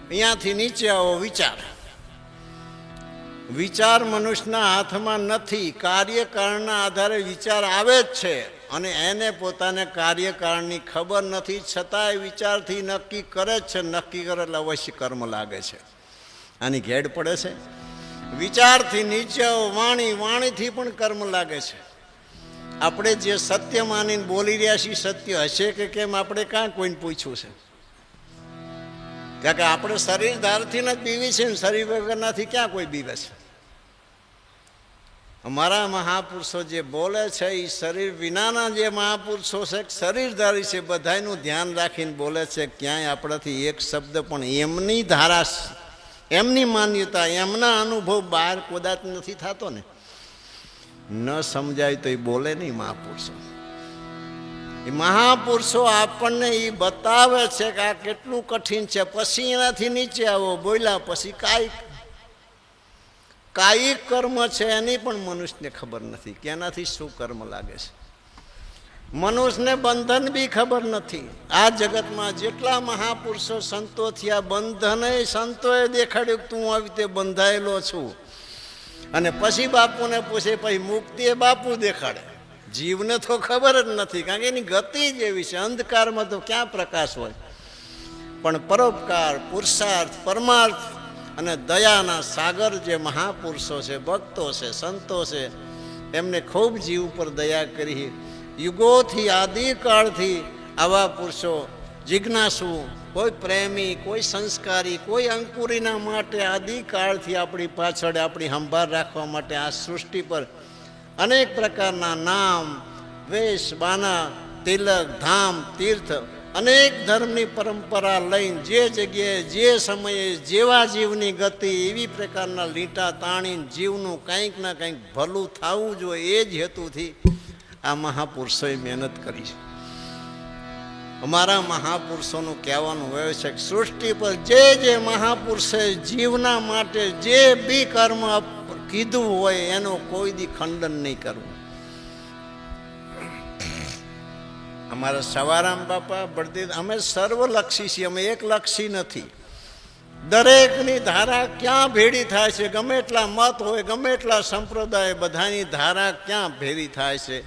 અહીંયાથી નીચે આવો. વિચાર મનુષ્યના હાથમાં નથી. કાર્યકારણના આધારે વિચાર આવે જ છે, અને એને પોતાને કાર્યકારણની ખબર નથી, છતાંય વિચારથી નક્કી કરે જ છે. નક્કી કરે એટલે અવશ્ય કર્મ લાગે છે. આની ઘેડ પડે છે. વિચારથી નીચે વાણીથી પણ કર્મ લાગે છે. આપણે જે સત્ય માનીને બોલી રહ્યા છીએ, સત્ય હશે કે કેમ આપણે કાં કોઈને પૂછ્યું છે? કારણ કે આપણે શરીર ધારથી જ બીવી છે ને, શરીર વગરનાથી ક્યાં કોઈ બીવે છે? અમારા મહાપુરુષો જે બોલે છે, એ શરીર વિનાના જે મહાપુરુષો છે, શરીરધારી છે, બધાનું ધ્યાન રાખીને બોલે છે. ક્યાંય આપણાથી એક શબ્દ પણ એમની ધારા, એમની માન્યતા, એમના અનુભવ બહાર કદાચ નથી થતો ને. ન સમજાય તો એ બોલે નહીં મહાપુરુષો. એ મહાપુરુષો આપણને એ બતાવે છે કે આ કેટલું કઠિન છે. પછી એનાથી નીચે આવો. બોલ્યા પછી કાંઈ કાયિક કર્મ છે એની પણ મનુષ્યને ખબર નથી કે એનાથી શું કર્મ લાગે છે. મનુષ્યને બંધન બી ખબર નથી. આ જગતમાં જેટલા મહાપુરુષો સંતો થયા, બંધન સંતોએ દેખાડ્યું કે તું આવી રીતે બંધાયેલો છું. અને પછી બાપુને પૂછે, પછી મુક્તિ એ બાપુ દેખાડે. જીવને તો ખબર જ નથી, કારણ કે એની ગતિ જ એવી છે. અંધકારમાં તો ક્યાં પ્રકાશ હોય. પણ પરોપકાર, પુરુષાર્થ, પરમાર્થ અને દયાના સાગર જે મહાપુરુષો છે, ભક્તો છે, સંતો છે, એમને ખૂબ જીવ ઉપર દયા કરી. યુગોથી, આદિકાળથી આવા પુરુષો જિજ્ઞાસુ, કોઈ પ્રેમી, કોઈ સંસ્કારી, કોઈ અંકુરીના માટે આદિકાળથી આપણી પાછળ આપણી સંભાળ રાખવા માટે આ સૃષ્ટિ પર અનેક પ્રકારના નામ, વેશ, બાના, તિલક, ધામ, તીર્થ, અનેક ધર્મની પરંપરા લઈને જે જગ્યાએ, જે સમયે, જેવા જીવની ગતિ, એવી પ્રકારના લીટા તાણીને જીવનું કંઈક ના કંઈક ભલું થવું જોઈએ, એ જ હેતુથી આ મહાપુરુષોએ મહેનત કરી છે. અમારા મહાપુરુષોનું કહેવાનું હોય છે કે સૃષ્ટિ પર જે મહાપુરુષે જીવના માટે જે બી કર્મ કીધું હોય એનો કોઈ દી ખંડન નહીં કરવું. અમારા સવારામ બાપા, બળદેવ, અમે સર્વલક્ષી છીએ, અમે એકલક્ષી નથી. દરેકની ધારા ક્યાં ભેડી થાય છે, ગમે એટલા મત હોય, ગમે એટલા સંપ્રદાય, બધાની ધારા ક્યાં ભેડી થાય છે.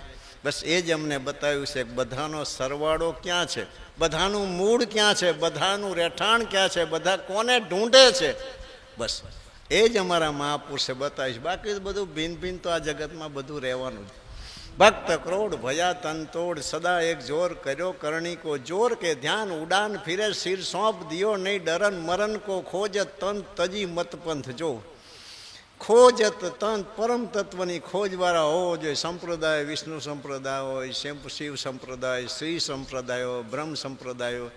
બસ એ જ અમને બતાવ્યું છે કે બધાનો સરવાળો ક્યાં છે, બધાનું મૂળ ક્યાં છે, બધાનું રહેઠાણ ક્યાં છે, બધા કોને ઢૂંઢે છે. બસ એ જ અમારા મહાપુરુષે બતાવ્યું છે. બાકી બધું ભિન્ન ભિન્ન તો આ જગતમાં બધું રહેવાનું છે. ભક્ત ક્રોડ ભયા તન તોડ, સદા એક જોર કર્યો કરણી કો જોર, કે ધ્યાન ઉડાન ફિરે સિર સોંપ દિયો નહીં, ડરન મરન કો ખોજત તન તજી મત પંથ જો. ખોજત તંત પરમ તત્વની ખોજવાળા હોવો જોઈએ. સંપ્રદાય વિષ્ણુ સંપ્રદાય હોય, શિવ સંપ્રદાય, શ્રી સંપ્રદાયો, બ્રહ્મ સંપ્રદાયો,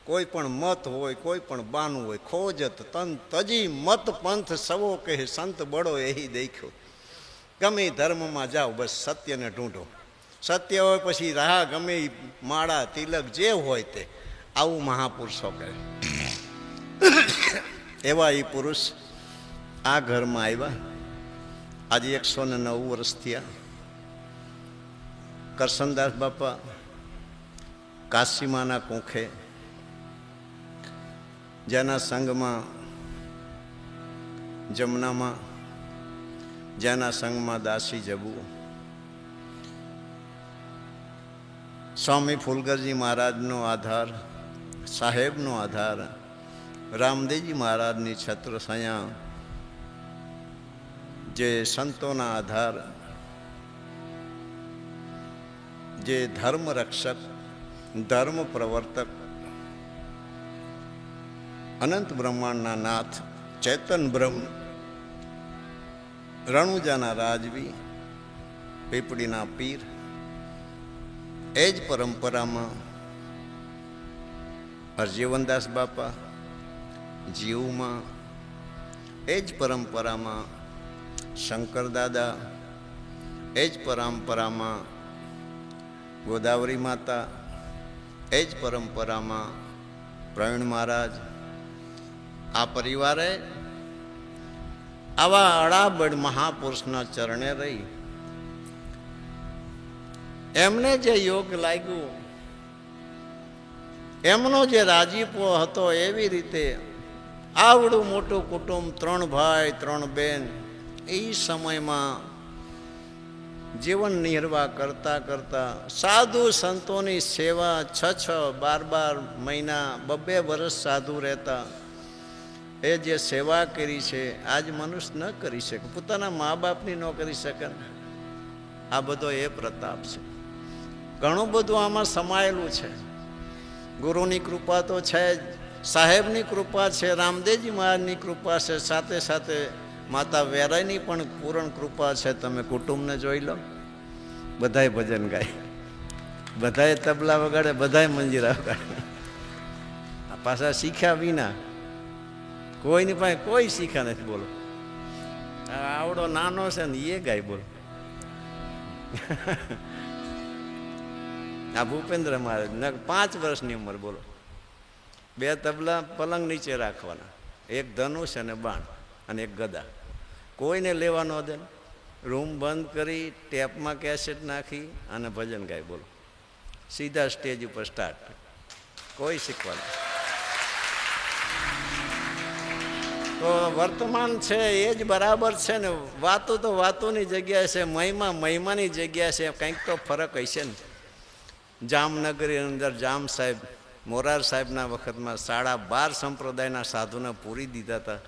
કોઈ પણ મત હોય, કોઈ પણ બાનું હોય. ખોજત તંત તજી મત પંથ સવો, કહે સંત બળો એહી દેખ્યો. ગમે ધર્મમાં જાઓ, બસ સત્યને ઢૂંઢો. સત્ય હોય પછી રાહ, ગમે માળા, તિલક, જે હોય તે. આવું મહાપુરુષો કહે. એવા એ પુરુષ આ ઘરમાં આવ્યા. આજે 109 વર્ષ થયા. કરશનદાસ બાપા કાશીમાના કુંખે, જેના સંગમાં જમનામાં, જેના સંગમાં દાસી જબુ, સ્વામી ફૂલગરજી મહારાજનો આધાર, સાહેબનો આધાર, રામદેવજી મહારાજની છત્રછાયા, જે સંતોના આધાર, જે ધર્મ રક્ષક, ધર્મ પ્રવર્તક, અનંત બ્રહ્માંડના નાથ, ચેતન બ્રહ્મ, રણુજાના રાજવી, પીપળીના પીર, એ જ પરંપરામાં હરજીવનદાસ બાપા, જીવમાં એ જ પરંપરામાં શંકર દાદા, એ જ પરંપરામાં ગોદાવરી માતા, એ જ પરંપરામાં પ્રવીણ મહારાજ. આ પરિવારે આવા અડાબડ મહાપુરુષના ચરણે રહી એમને જે યોગ લાગ્યું, એમનો જે રાજીપો હતો, એવી રીતે આવડું મોટું કુટુંબ, 3 ભાઈ 3 બહેન, એ સમયમાં જીવન નિર્વાહ કરતા કરતા સાધુ સંતોની સેવા 6-12 મહિના, 2 વર્ષ સાધુ રહેતા. એ જે સેવા કરી છે આજ મનુષ્ય ન કરી શકે, પોતાના મા બાપની ન કરી શકે. આ બધો એ પ્રતાપ છે. ઘણું બધું આમાં સમાયેલું છે. ગુરુની કૃપા તો છે જ, સાહેબની કૃપા છે, રામદેવજી મહારાજની કૃપા છે, સાથે સાથે માતા વેરાઈની પણ પૂર્ણ કૃપા છે. તમે કુટુંબને જોઈ લો, બધાય ભજન ગાય, બધાય તબલા વગાડે, બધાય મંજીરા વગાડે. પાછા શીખ્યા વિના, કોઈની પાસે કોઈ શીખ્યા નથી. બોલો, આવડો નાનો છે ને એ ગાય. બોલો, આ ભૂપેન્દ્ર મહારાજ 5 વર્ષની ઉંમર. બોલો, 2 તબલા પલંગ નીચે રાખવાના, 1 ધનુષ અને બાણ અને 1 ગદા. કોઈને લેવા ન દે. રૂમ બંધ કરી ટેપમાં કેસેટ નાખી અને ભજન ગાય. બોલો, સીધા સ્ટેજ ઉપર સ્ટાર્ટ. કોઈ શીખવાનું. તો વર્તમાન છે એ જ બરાબર છે ને. વાતો તો વાતોની જગ્યા છે, મહિમા મહિમાની જગ્યા છે. કંઈક તો ફરક હશે ને. જામનગરની અંદર જામ સાહેબ, મોરાર સાહેબના વખતમાં 12.5 સંપ્રદાયના સાધુને પૂરી દીધા હતા.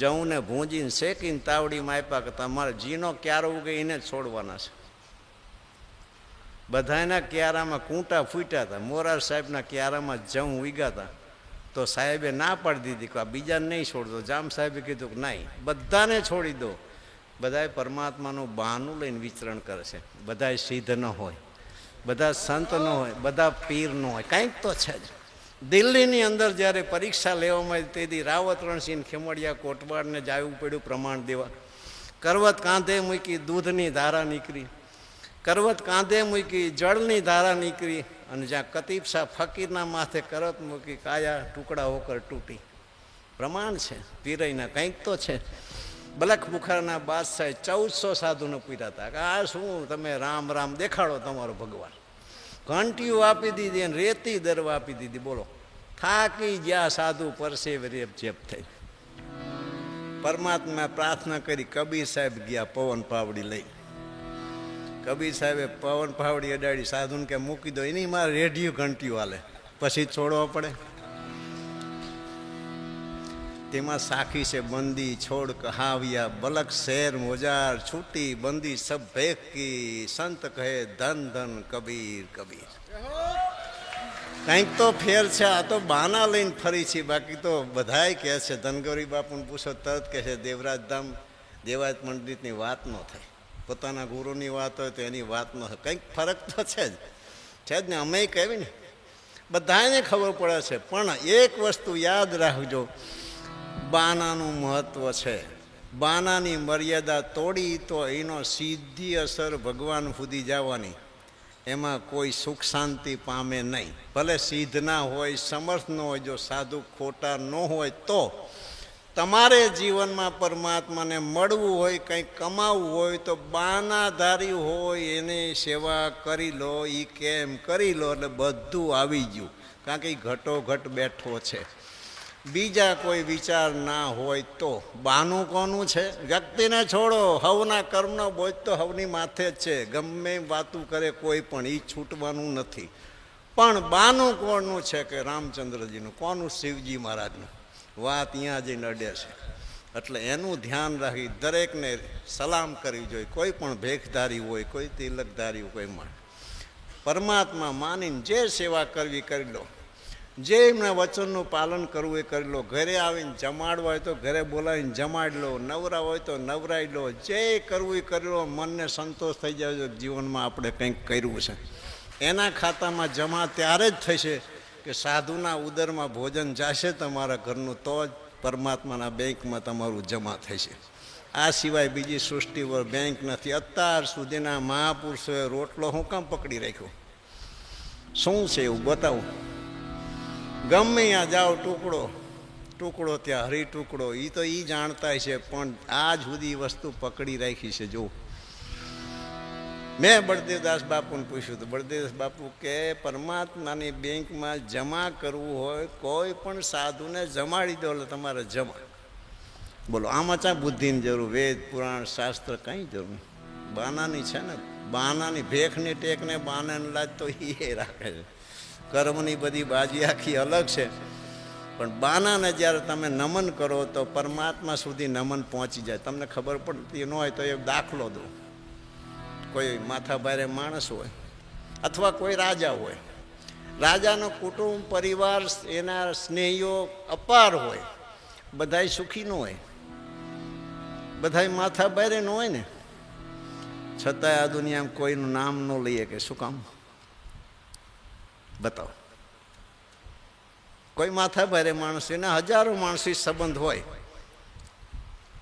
જવને ભૂંજીને શેકીને તાવડીમાં આપ્યા કે તમારે જીનો ક્યારો ઉગે એને જ છોડવાના છે. બધાના ક્યારામાં કૂંટા ફૂટ્યા હતા. મોરાર સાહેબના ક્યારામાં જવ ઉગ્યા હતા. તો સાહેબે ના પાડી દીધી કે આ બીજાને નહીં છોડતો. જામ સાહેબે કીધું કે નહીં, બધાને છોડી દો. બધાએ પરમાત્માનું બહાનું લઈને વિચરણ કરે છે. બધાએ સિદ્ધ ન હોય, બધા સંત ન હોય, બધા પીર ન હોય, કંઈક તો છે જ. દિલ્હીની અંદર જ્યારે પરીક્ષા લેવામાં આવી તેથી રાવત રણસિંહ ખેમડિયા કોટવાડને જ આવવું પડ્યું પ્રમાણ દેવા. કરવત કાંધે મૂકી દૂધની ધારા નીકળી, કરવત કાંધે મૂકી જળની ધારા નીકળી, અને જ્યાં કતીબ શાહ ફકીરના માથે કરવત મૂકી કાયા ટુકડા હોકર તૂટી. પ્રમાણ છે પીરાઈના, કંઈક તો છે. બલખ બુખારના બાદશાહે 1400 સાધુને પૂર્યા હતા કે આ શું તમે રામ રામ દેખાડો તમારો ભગવાન. ઘંટીઓ આપી દીધી અને રેતી દરવા આપી દીધી. બોલો, થાકી ગયા સાધુ, પરસેવે રેપ જેપ થઈ. પરમાત્મા પ્રાર્થના કરી. કબીર સાહેબ ગયા પવન પાવડી લઈ. કબીર સાહેબે પવન પાવડી અડાડી સાધુને કે મૂકી દો. એની મારે રેડિયો ઘંટીઓ હાલે, પછી છોડવા પડે. તેમાં સાખી છે બંદી છોડ કહાવ્યા, બલક શેર મોજાર છૂટી બંદી સબ ભેખ કી, સંત કહે ધન ધન કબીર કબીર. કંઈક તો ફેર છે. આ તો બાના લઈને ફરી છે, બાકી તો બધાય કહે છે. ધનગૌરી બાપુને પૂછો તરત કહે છે દેવરાજ ધામ દેવાયત પંડિતની વાત ન થાય, પોતાના ગુરુની વાત હોય તો એની વાત ન થાય. કંઈક ફરક તો છે જ ને. અમે કહેવી ને, બધાને ખબર પડે છે. પણ એક વસ્તુ યાદ રાખજો, બાનાનું મહત્વ છે. બાનાની મર્યાદા તોડી તો એનો સીધી અસર ભગવાન સુધી જવાની. એમાં કોઈ સુખ શાંતિ પામે નહીં. ભલે સિદ્ધ ના હોય, સમર્થ ન હોય, જો સાધુ ખોટા ન હોય તો તમારે જીવનમાં પરમાત્માને મળવું હોય, કંઈક કમાવવું હોય તો બાનાધારી હોય એની સેવા કરી લો. એ કેમ કરી લો એટલે બધું આવી ગયું. કારણ કે એ ઘટોઘટ બેઠો છે. બીજા કોઈ વિચાર ના હોય તો બાનું કોનું છે? વ્યક્તિને છોડો, હવના કર્મનો બોજ તો હવની માથે જ છે. ગમે વાતું કરે કોઈ પણ, એ છૂટવાનું નથી. પણ બાનું કોનું છે? કે રામચંદ્રજીનું. કોનું? શિવજી મહારાજનું. વાત અહીંયા જઈને અડે છે. એટલે એનું ધ્યાન રાખી દરેકને સલામ કરવી જોઈએ. કોઈ પણ ભેખધારી હોય, કોઈ તિલકધારી હોય, કોઈ મળે પરમાત્મા માનીને જે સેવા કરવી કરી લો. જે એમના વચનનું પાલન કરવું એ કરી લો. ઘરે આવીને જમાડવા હોય તો ઘરે બોલાવીને જમાડી લો, નવરા હોય તો નવરાઈ લો. જે કરવું એ કરી લો. મનને સંતોષ થઈ જાય જીવનમાં આપણે કંઈક કર્યું છે. એના ખાતામાં જમા ત્યારે જ થશે કે સાધુના ઉદરમાં ભોજન જશે તમારા ઘરનું, તો જ પરમાત્માના બેંકમાં તમારું જમા થશે. આ સિવાય બીજી સૃષ્ટિ પર બેંક નથી. અત્યાર સુધીના મહાપુરુષોએ રોટલો હું કામ પકડી રાખ્યો? શું છે એવું બતાવું? ગમે ત્યાં જાઓ ટુકડો ટુકડો, ત્યાં હરી ટુકડો. એ તો એ જાણતા છે, પણ આજ સુધી વસ્તુ પકડી રાખી છે. જો મેં બળદેવદાસ બાપુને પૂછ્યું તો બળદેવદાસ બાપુ કે પરમાત્માની બેંકમાં જમા કરવું હોય, કોઈ પણ સાધુને જમાડી દો એટલે તમારે જમા. બોલો, આમાં ચા બુદ્ધિની જરૂર? વેદ પુરાણ શાસ્ત્ર કંઈ જરૂર નહીં. બાનાની છે ને, બાનાની ભેખની ટેકને બાનાને લાજ તો એ રાખે છે. કર્મની બધી બાજી આખી અલગ છે. પણ બાનાને જ્યારે તમે નમન કરો તો પરમાત્મા સુધી નમન પહોંચી જાય. તમને ખબર પડતી ન હોય તો એક દાખલો દો. કોઈ માથા ભારે માણસ હોય અથવા કોઈ રાજા હોય, રાજાનો કુટુંબ પરિવાર એના સ્નેહીઓ અપાર હોય, બધાય સુખી ન હોય, બધાય માથા ભારે ન હોય ને, છતાંય આ દુનિયામાં કોઈનું નામ ન લઈએ કે શું કામ? બતાવો. કોઈ માથા ભારે માણસ, એના હજારો માણસો સંબંધ હોય,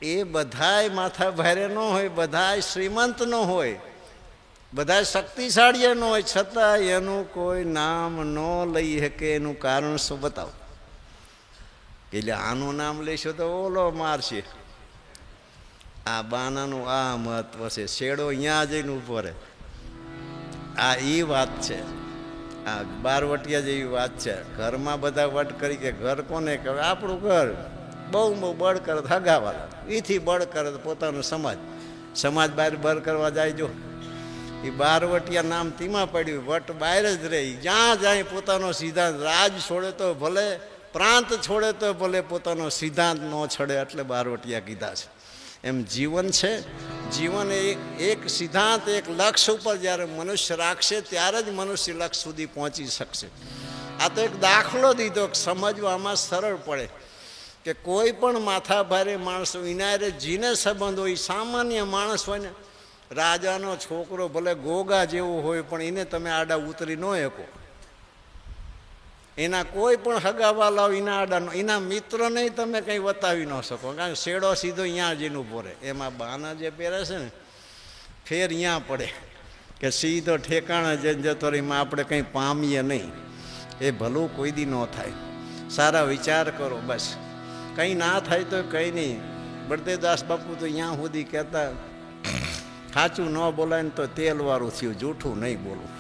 એ બધાય માથા ભારે ન હોય, બધાય શ્રીમંત ન હોય, બધા શક્તિશાળી ન હોય, છતાં એનું કોઈ નામ ન લઈ શકે. એનું કારણ શું? બતાવો. એટલે આનું નામ લેશો તો ઓલો મારશે. આ બાનાનું આ મહત્વ છે. શેડો અહીંયા જઈને ઊભો રહે. આ એ વાત છે. આ બારવટિયા જેવી વાત છે. ઘરમાં બધા વટ કરી કે ઘર કોને કહેવાય? આપણું ઘર. બહુ બળ કરે હગાવાલા, એથી બળ કરે પોતાનો સમાજ. સમાજ બહાર બર કરવા જાય. જો એ બારવટિયા નામ તીમાં પડ્યું. વટ બહાર જ રહે. જ્યાં જાય પોતાનો સિદ્ધાંત. રાજ છોડે તો ભલે, પ્રાંત છોડે તો ભલે, પોતાનો સિદ્ધાંત ન છોડે, એટલે બારવટિયા કીધા છે. એમ જીવન છે. જીવન એક સિદ્ધાંત, એક લક્ષ્ય ઉપર જ્યારે મનુષ્ય રાખશે ત્યારે જ મનુષ્ય લક્ષ્ય સુધી પહોંચી શકશે. આ તો એક દાખલો દીધો, સમજવામાં સરળ પડે કે કોઈ પણ માથા ભારે માણસો ઇનારે જીને સંબંધ હોય, સામાન્ય માણસ હોય ને, રાજાનો છોકરો ભલે ગોગા જેવો હોય પણ એને તમે આડા ઉતરી ન શકો. એના કોઈ પણ હગાવાલાઓ એના આડા, એના મિત્રોને તમે કંઈ વતાવી ન શકો, કારણ કે શેડો સીધો અહીંયા જઈને ઊભો રહે. એમાં બાના જે પહેરે છે ને, ફેર અહીંયા પડે કે સીધો ઠેકાણા જઈને જતો રહે. એમાં આપણે કંઈ પામીએ નહીં. એ ભલું કોઈ દી ન થાય. સારા વિચાર કરો બસ. કંઈ ના થાય તો કંઈ નહીં. બળદેવદાસ બાપુ તો અહીંયા સુધી કહેતા, સાચું ન બોલાય ને તો તેલવાળું થયું, જૂઠું નહીં બોલું.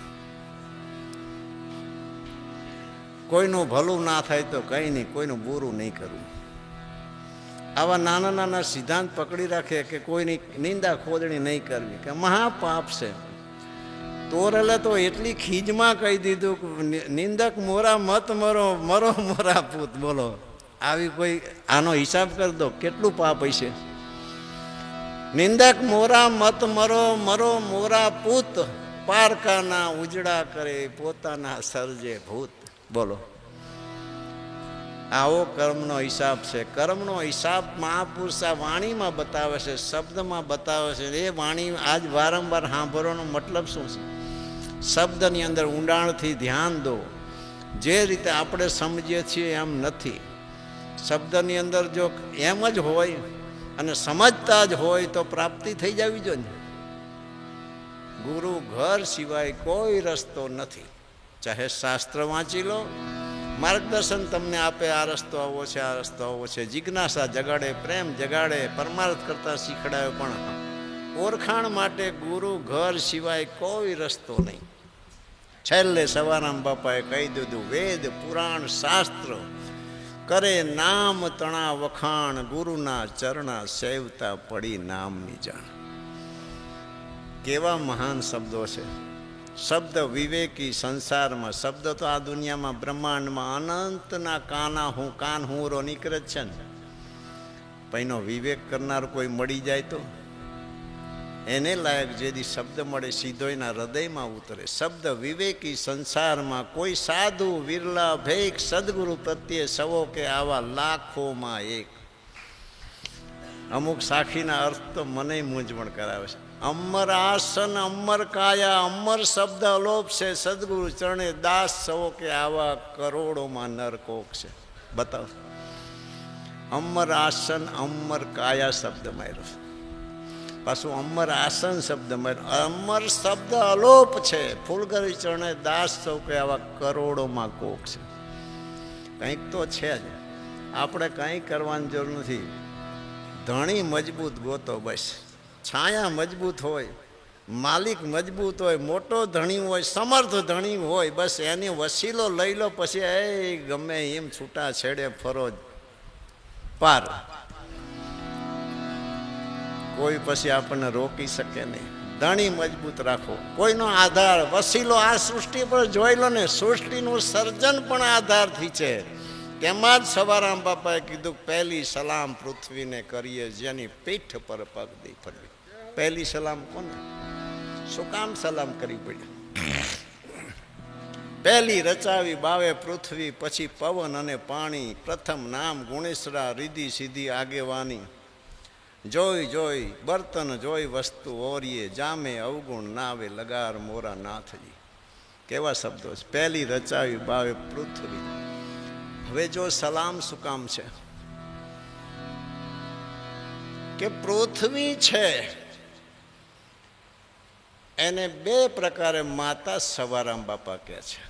કોઈનું ભલું ના થાય તો કંઈ નહીં, કોઈનું બુરું નહીં કરવું. આવા નાના નાના સિદ્ધાંત પકડી રાખે કે કોઈની નિંદા ખોદણી નહીં કરવી, કે મહાપાપ છે. તોરેલે તો એટલી ખીજમાં કહી દીધું કે નિંદક મોરા મત મરો, મરો મોરા પૂત. બોલો, આવી કોઈ આનો હિસાબ કરી દો કેટલું પાપ હશે. નિંદક મોરા મત મરો, મરો મોરા પૂત, પારકાના ઉજળા કરે, પોતાના સર્જે ભૂત. બોલો, આવો કર્મનો હિસાબ છે. કર્મનો હિસાબ મહાપુરુષ આ વાણીમાં બતાવે છે, શબ્દમાં બતાવે છે. એ વાણી આજ વારંવાર સાંભળવાનો મતલબ શું છે? શબ્દની અંદર ઊંડાણથી ધ્યાન દો. જે રીતે આપણે સમજીએ છીએ એમ નથી. શબ્દની અંદર જો એમ જ હોય અને સમજતા જ હોય તો પ્રાપ્તિ થઈ જવી જોઈએ ને. ગુરુ ઘર સિવાય કોઈ રસ્તો નથી. ચાહે શાસ્ત્ર વાંચી લો, માર્ગદર્શન તમને આપે, આ રસ્તો આવો છે, આ રસ્તો આવો છે, જિજ્ઞાસા જગાડે, પ્રેમ જગાડે, પરમાર્થ કરતા શીખડાવે, પણ ઓળખાણ માટે ગુરુ ઘર સિવાય કોઈ રસ્તો નહીં. છેલ્લે સવારામ બાપાએ કહી દીધું, વેદ પુરાણ શાસ્ત્ર કરે નામ તણા વખાણ, ગુરુના ચરણા સેવતા પડી નામની જાણ. કેવા મહાન શબ્દો છે. શબ્દ વિવેકી સંસારમાં. શબ્દ તો આ દુનિયામાં બ્રહ્માંડમાં અનંતના કાન હુંરો નીકળે જ છે ને. પૈનો વિવેક કરનાર કોઈ મળી જાય તો એને લાયક જેથી શબ્દ મળે સીધો એના હૃદયમાં ઉતરે. શબ્દ વિવેકી સંસારમાં. કોઈ સાધુ વિરલા ભેક, સદગુરુ પ્રત્યે સવો કે આવા લાખોમાં એક. અમુક સાખીના અર્થ તો મને મૂંઝવણ કરાવે છે. અમર આસન અમર કાયા, અમર શબ્દ અલોપ છે, સદગુરુ ચરણે દાસ સવો કે આવા કરોડોમાં નરકોક છે. બતાવો, અમર આસન અમર કાયા શબ્દ માર્યો છે, પાછું અમર આસન શબ્દ માર્યો. અમર શબ્દ અલોપ છે, ફૂલગરી ચરણે દાસ સૌ કે આવા કરોડોમાં કોક છે. કંઈક તો છે જ. આપણે કંઈ કરવાની જરૂર નથી. ધણી મજબૂત ગોતો બસ. છાયા મજબૂત હોય, માલિક મજબૂત હોય, મોટો ધણી હોય, સમર્થ ધણી હોય, બસ એની વસીલો લઈ લો. પછી એ ગમે એમ છૂટા છેડે ફરો પાર. કોઈ પછી આપણને રોકી શકે નહીં. ધણી મજબૂત રાખો, કોઈનો આધાર વસીલો. આ સૃષ્ટિ પર જોઈ લો ને, સૃષ્ટિનું સર્જન પણ આધારથી છે. તેમાં જ સવારામ બાપાએ કીધું, પહેલી સલામ પૃથ્વીને કરીએ, જેની પીઠ પર પગ દી ફરવી. પહેલી સલામ કોને? શું કામ સલામ કરવી પડી? પહેલી રચાવી બાવે પૃથ્વી, પછી પવન અને પાણી. પ્રથમ નામ ગુણેશ્વરા, રીધી સીધી આગેવાની. જોઈ જોઈ બર્તન જોઈ વસ્તુ ઓરીએ, જામે અવગુણ નાવે લગાર મોરા નાથજી. કેવા શબ્દો છે. પહેલી રચાવી બાવે પૃથ્વી. હવે જો સલામ શું કામ છે? કે પૃથ્વી છે એને બે પ્રકારે માતા સવારામ બાપા કહે છે.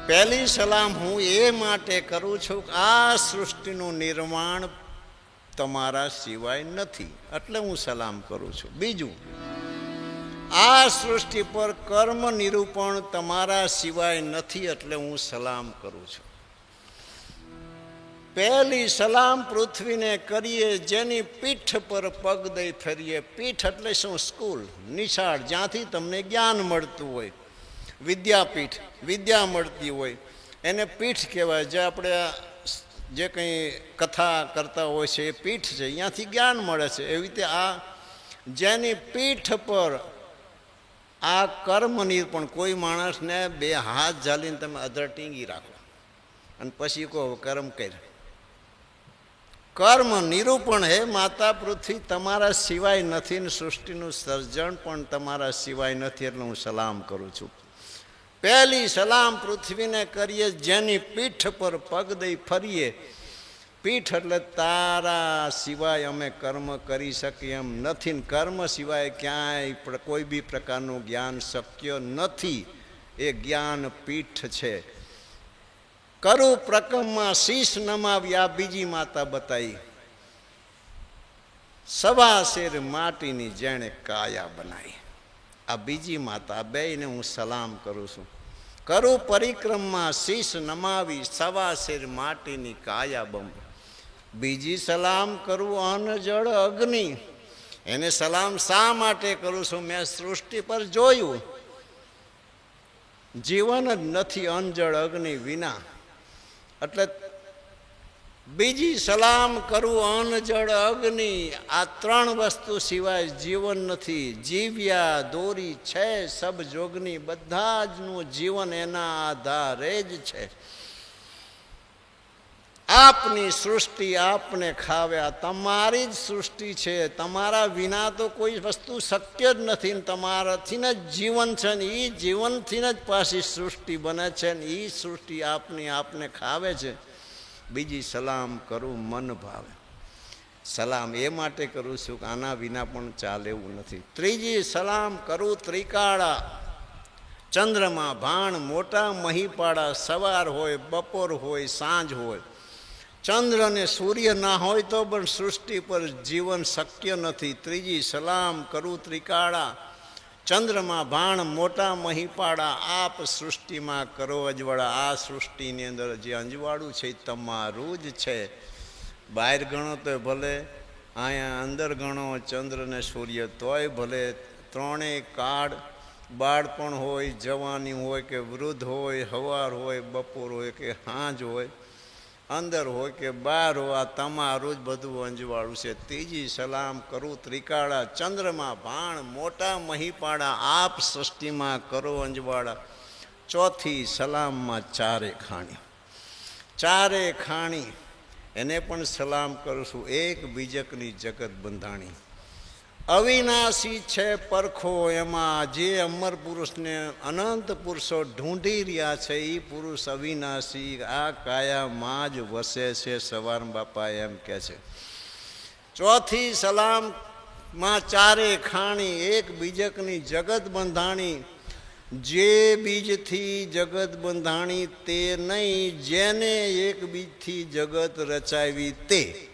પહેલી સલામ હું એ માટે કરું છું કે આ સૃષ્ટિનું નિર્માણ તમારા સિવાય નથી, એટલે હું સલામ કરું છું. બીજું, આ સૃષ્ટિ પર કર્મ નિરૂપણ તમારા સિવાય નથી, એટલે હું સલામ કરું છું. પહેલી સલામ પૃથ્વીને કરીએ, જેની પીઠ પર પગ દઈ ફરીએ. પીઠ એટલે શું? સ્કૂલ, નિશાળ, જ્યાંથી તમને જ્ઞાન મળતું હોય. વિદ્યાપીઠ, વિદ્યા મળતી હોય, એને પીઠ કહેવાય. જે આપણે જે કંઈ કથા કરતા હોય છે એ પીઠ છે, અહીંયાથી જ્ઞાન મળે છે. એવી રીતે આ જેની પીઠ પર આ કર્મ નિરૂપણ, કોઈ માણસને બે હાથ ઝાલીને તમે અધર ટીંગી રાખો અને પછી કહો કર્મ કર. કર્મ નિરૂપણ હે માતા પૃથ્વી તમારા સિવાય નથી ને સૃષ્ટિનું સર્જન પણ તમારા સિવાય નથી, એટલે હું સલામ કરું છું. પહેલી સલામ પૃથ્વીને કરીએ, જેની પીઠ પર પગ દઈ ફરીએ. પીઠ એટલે તારા સિવાય અમે કર્મ કરી શકીએ એમ નથી, કર્મ સિવાય ક્યાંય કોઈ બી પ્રકારનું જ્ઞાન શક્ય નથી. એ જ્ઞાન પીઠ છે. કરું પ્રકમમાં શીશ નમાવ્યા, બીજી માતા બતાવી. સવા શેર માટીની જેણે કાયા બનાવી. આ બીજી માતા, આ બેયને હું સલામ કરું છું. કરું પરિક્રમમાં શીશ નમાવી, સવા શેર માટીની કાયા બમ. બીજી સલામ કરું અન્ન જળ અગ્નિ. એને સલામ શા માટે કરું છું? મેં સૃષ્ટિ પર જોયું, જીવન જ નથી અન્ન જળ અગ્નિ વિના. એટલે બીજી સલામ કરું અન્ન જળ અગ્નિ. આ ત્રણ વસ્તુ સિવાય જીવન નથી. જીવ્યા દોરી છે સબ જોગની, બધા જનું જીવન એના આધારે જ છે. આપની સૃષ્ટિ આપને ખાવ્યા, તમારી જ સૃષ્ટિ છે. તમારા વિના તો કોઈ વસ્તુ શક્ય જ નથી. તમારાથી જ જીવન છે ને એ જીવનથી જ પાછી સૃષ્ટિ બને છે ને એ સૃષ્ટિ આપની આપને ખાવે છે. બીજી સલામ કરું મન ભાવે. સલામ એ માટે કરું છું કે આના વિના પણ ચાલે એવું નથી. ત્રીજી સલામ કરું ત્રિકાળા. ચંદ્રમાં ભાણ મોટા મહીપાડા, સવાર હોય, બપોર હોય, સાંજ હોય. ચંદ્ર અને સૂર્ય ના હોય તો પણ સૃષ્ટિ પર જીવન શક્ય નથી. ત્રીજી સલામ કરું ત્રિકાળા. ચંદ્રમાં ભાણ મોટા મહીપાડા, આપ સૃષ્ટિમાં કરો અજવાળા. આ સૃષ્ટિની અંદર જે અંજવાળું છે એ તમારું જ છે. બહાર ગણો તો ભલે, અહીંયા અંદર ગણો ચંદ્ર ને સૂર્ય તોય ભલે. ત્રણેય કાળ, બાળપણ હોય, જવાની હોય કે વૃદ્ધ હોય, સવાર હોય, બપોર હોય કે સાંજ હોય, અંદર હોય કે બહાર હોય, આ તમારું જ બધું અંજવાળું છે. ત્રીજી સલામ કરું ત્રિકાળા. ચંદ્રમાં ભાણ મોટા મહીપાડા, આપ સૃષ્ટિમાં કરો અંજવાળા. ચોથી સલામમાં ચારે ખાણી. ચારે ખાણી એને પણ સલામ કરું છું. એક બીજકની જગત બંધાણી. અવિનાશી છે પરખો એમાં, જે અમર પુરુષને અનંત પુરુષો ઢૂંઢી રહ્યા છે એ પુરુષ અવિનાશી આ કાયામાં જ વસે છે. સવાર બાપા એમ કહે છે. ચોથી સલામમાં ચારે ખાણી, એક બીજકની જગત બંધાણી. જે બીજથી જગત બંધાણી તે નહીં, જેને એક બીજથી જગત રચાવી તે.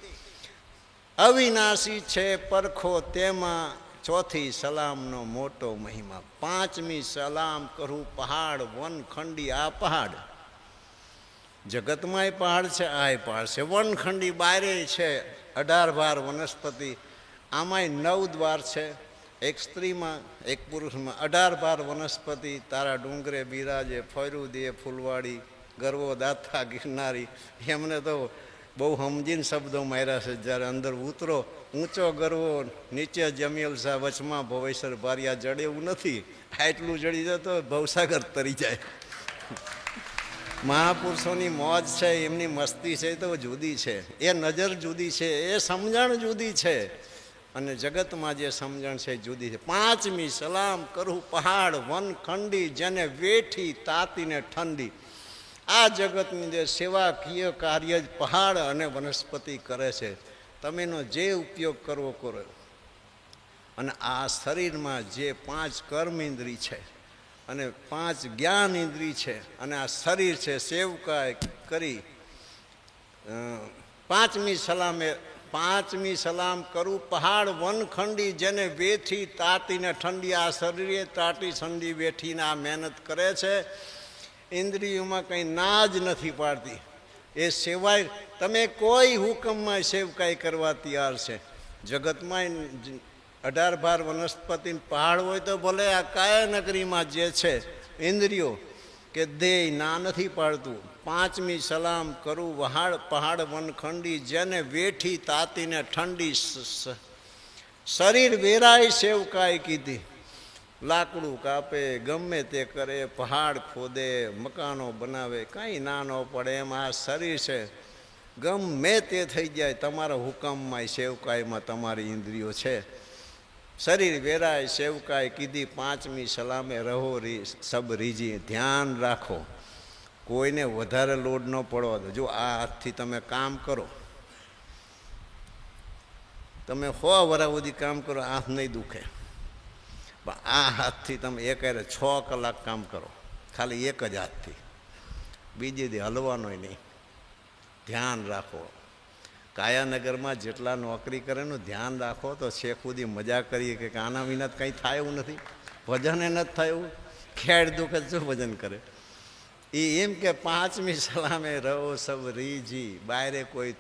અવિનાશી છે પરખો તેમાં, ચોથી સલામનો મોટો મહિમા. પાંચમી સલામ કરું પહાડ વનખંડી. આ પહાડ જગતમાંય પહાડ છે, આય પહાડ છે. વનખંડી બારે છે, 18 ભાર વનસ્પતિ. આમાંય 9 દ્વાર છે. એક સ્ત્રીમાં એક પુરુષમાં 18 ભાર વનસ્પતિ. તારા ડુંગરે બિરાજે, ફર્યું દે ફૂલવાડી, ગરવો દાતા ગિરનારી. એમને તો બહુ સમજીને શબ્દો માર્યા છે. જ્યારે અંદર ઉતરો, ઊંચો ગરવો, નીચે જમિયલ શાહ, વચમાં ભવેશ્વર ભારિયા. જડે એવું નથી, આટલું જડી જાય તો ભવસાગર તરી જાય. મહાપુરુષોની મોજ છે, એમની મસ્તી છે તો જુદી છે. એ નજર જુદી છે, એ સમજણ જુદી છે, અને જગતમાં જે સમજણ છે જુદી છે. પાંચમી સલામ કરું પહાડ વનખંડી, જેને વેઠી તાતીને ઠંડી. આ જગતની અંદર સેવાકીય કાર્ય જ પહાડ અને વનસ્પતિ કરે છે. તમે એનો જે ઉપયોગ કરવો કરો. અને આ શરીરમાં જે 5 કર્મ ઇન્દ્રિય છે અને 5 જ્ઞાન ઇન્દ્રિય છે, અને આ શરીર છે, સેવકાય કરી. પાંચમી સલામે પાંચમી સલામ કરું પહાડ વનખંડી, જેને વેઠી તાતીને ઠંડી, આ શરીરે તાતી ઠંડી વેઠીને આ મહેનત કરે છે. ઇન્દ્રિયોમાં કંઈ ના જ નથી પાડતી. એ સિવાય તમે કોઈ હુકમમાં સેવકાઈ કરવા તૈયાર છે. જગતમાં 18 વનસ્પતિ પહાડ હોય તો ભલે, આ કાયા નગરીમાં જે છે ઇન્દ્રિયો કે દેહ ના નથી પાડતું. પાંચમી સલામ કરું પહાડ વનખંડી, જેને વેઠી તાતીને ઠંડી, શરીર વેરાય સેવકાઈ કીધી. લાકડું કાપે, ગમે તે કરે, પહાડ ખોદે, મકાનો બનાવે, કાંઈ ના ન પડે. એમ આ શરીર છે ગમે તે થઈ જાય, તમારા હુકમમાં સેવકાઈમાં તમારી ઇન્દ્રિયો છે. શરીર વેરાય સેવકાઈ કીધી. પાંચમી સલામે રહો સબ રીજી, ધ્યાન રાખો, કોઈને વધારે લોડ ન પડવા દો. જો આ હાથથી તમે કામ કરો, તમે 100 વર્ષ સુધી કામ કરો, હાથ નહીં દુખે. પણ આ હાથથી તમે એકારે 6 કલાક કામ કરો, ખાલી એક જ હાથથી, બીજી દી હલવાનોય નહીં. ધ્યાન રાખો. કાયાનગરમાં જેટલા નોકરી કરે એનું ધ્યાન રાખો. તો છેક સુધી મજા કરીએ કે આના વિના કંઈ થાય એવું નથી, ભજન એ નથી થાય એવું, ખેડ દુખે શું ભજન કરે. એ એમ કે પાંચમી સલામે રહો સબ રીજી, બાયરે કોઈ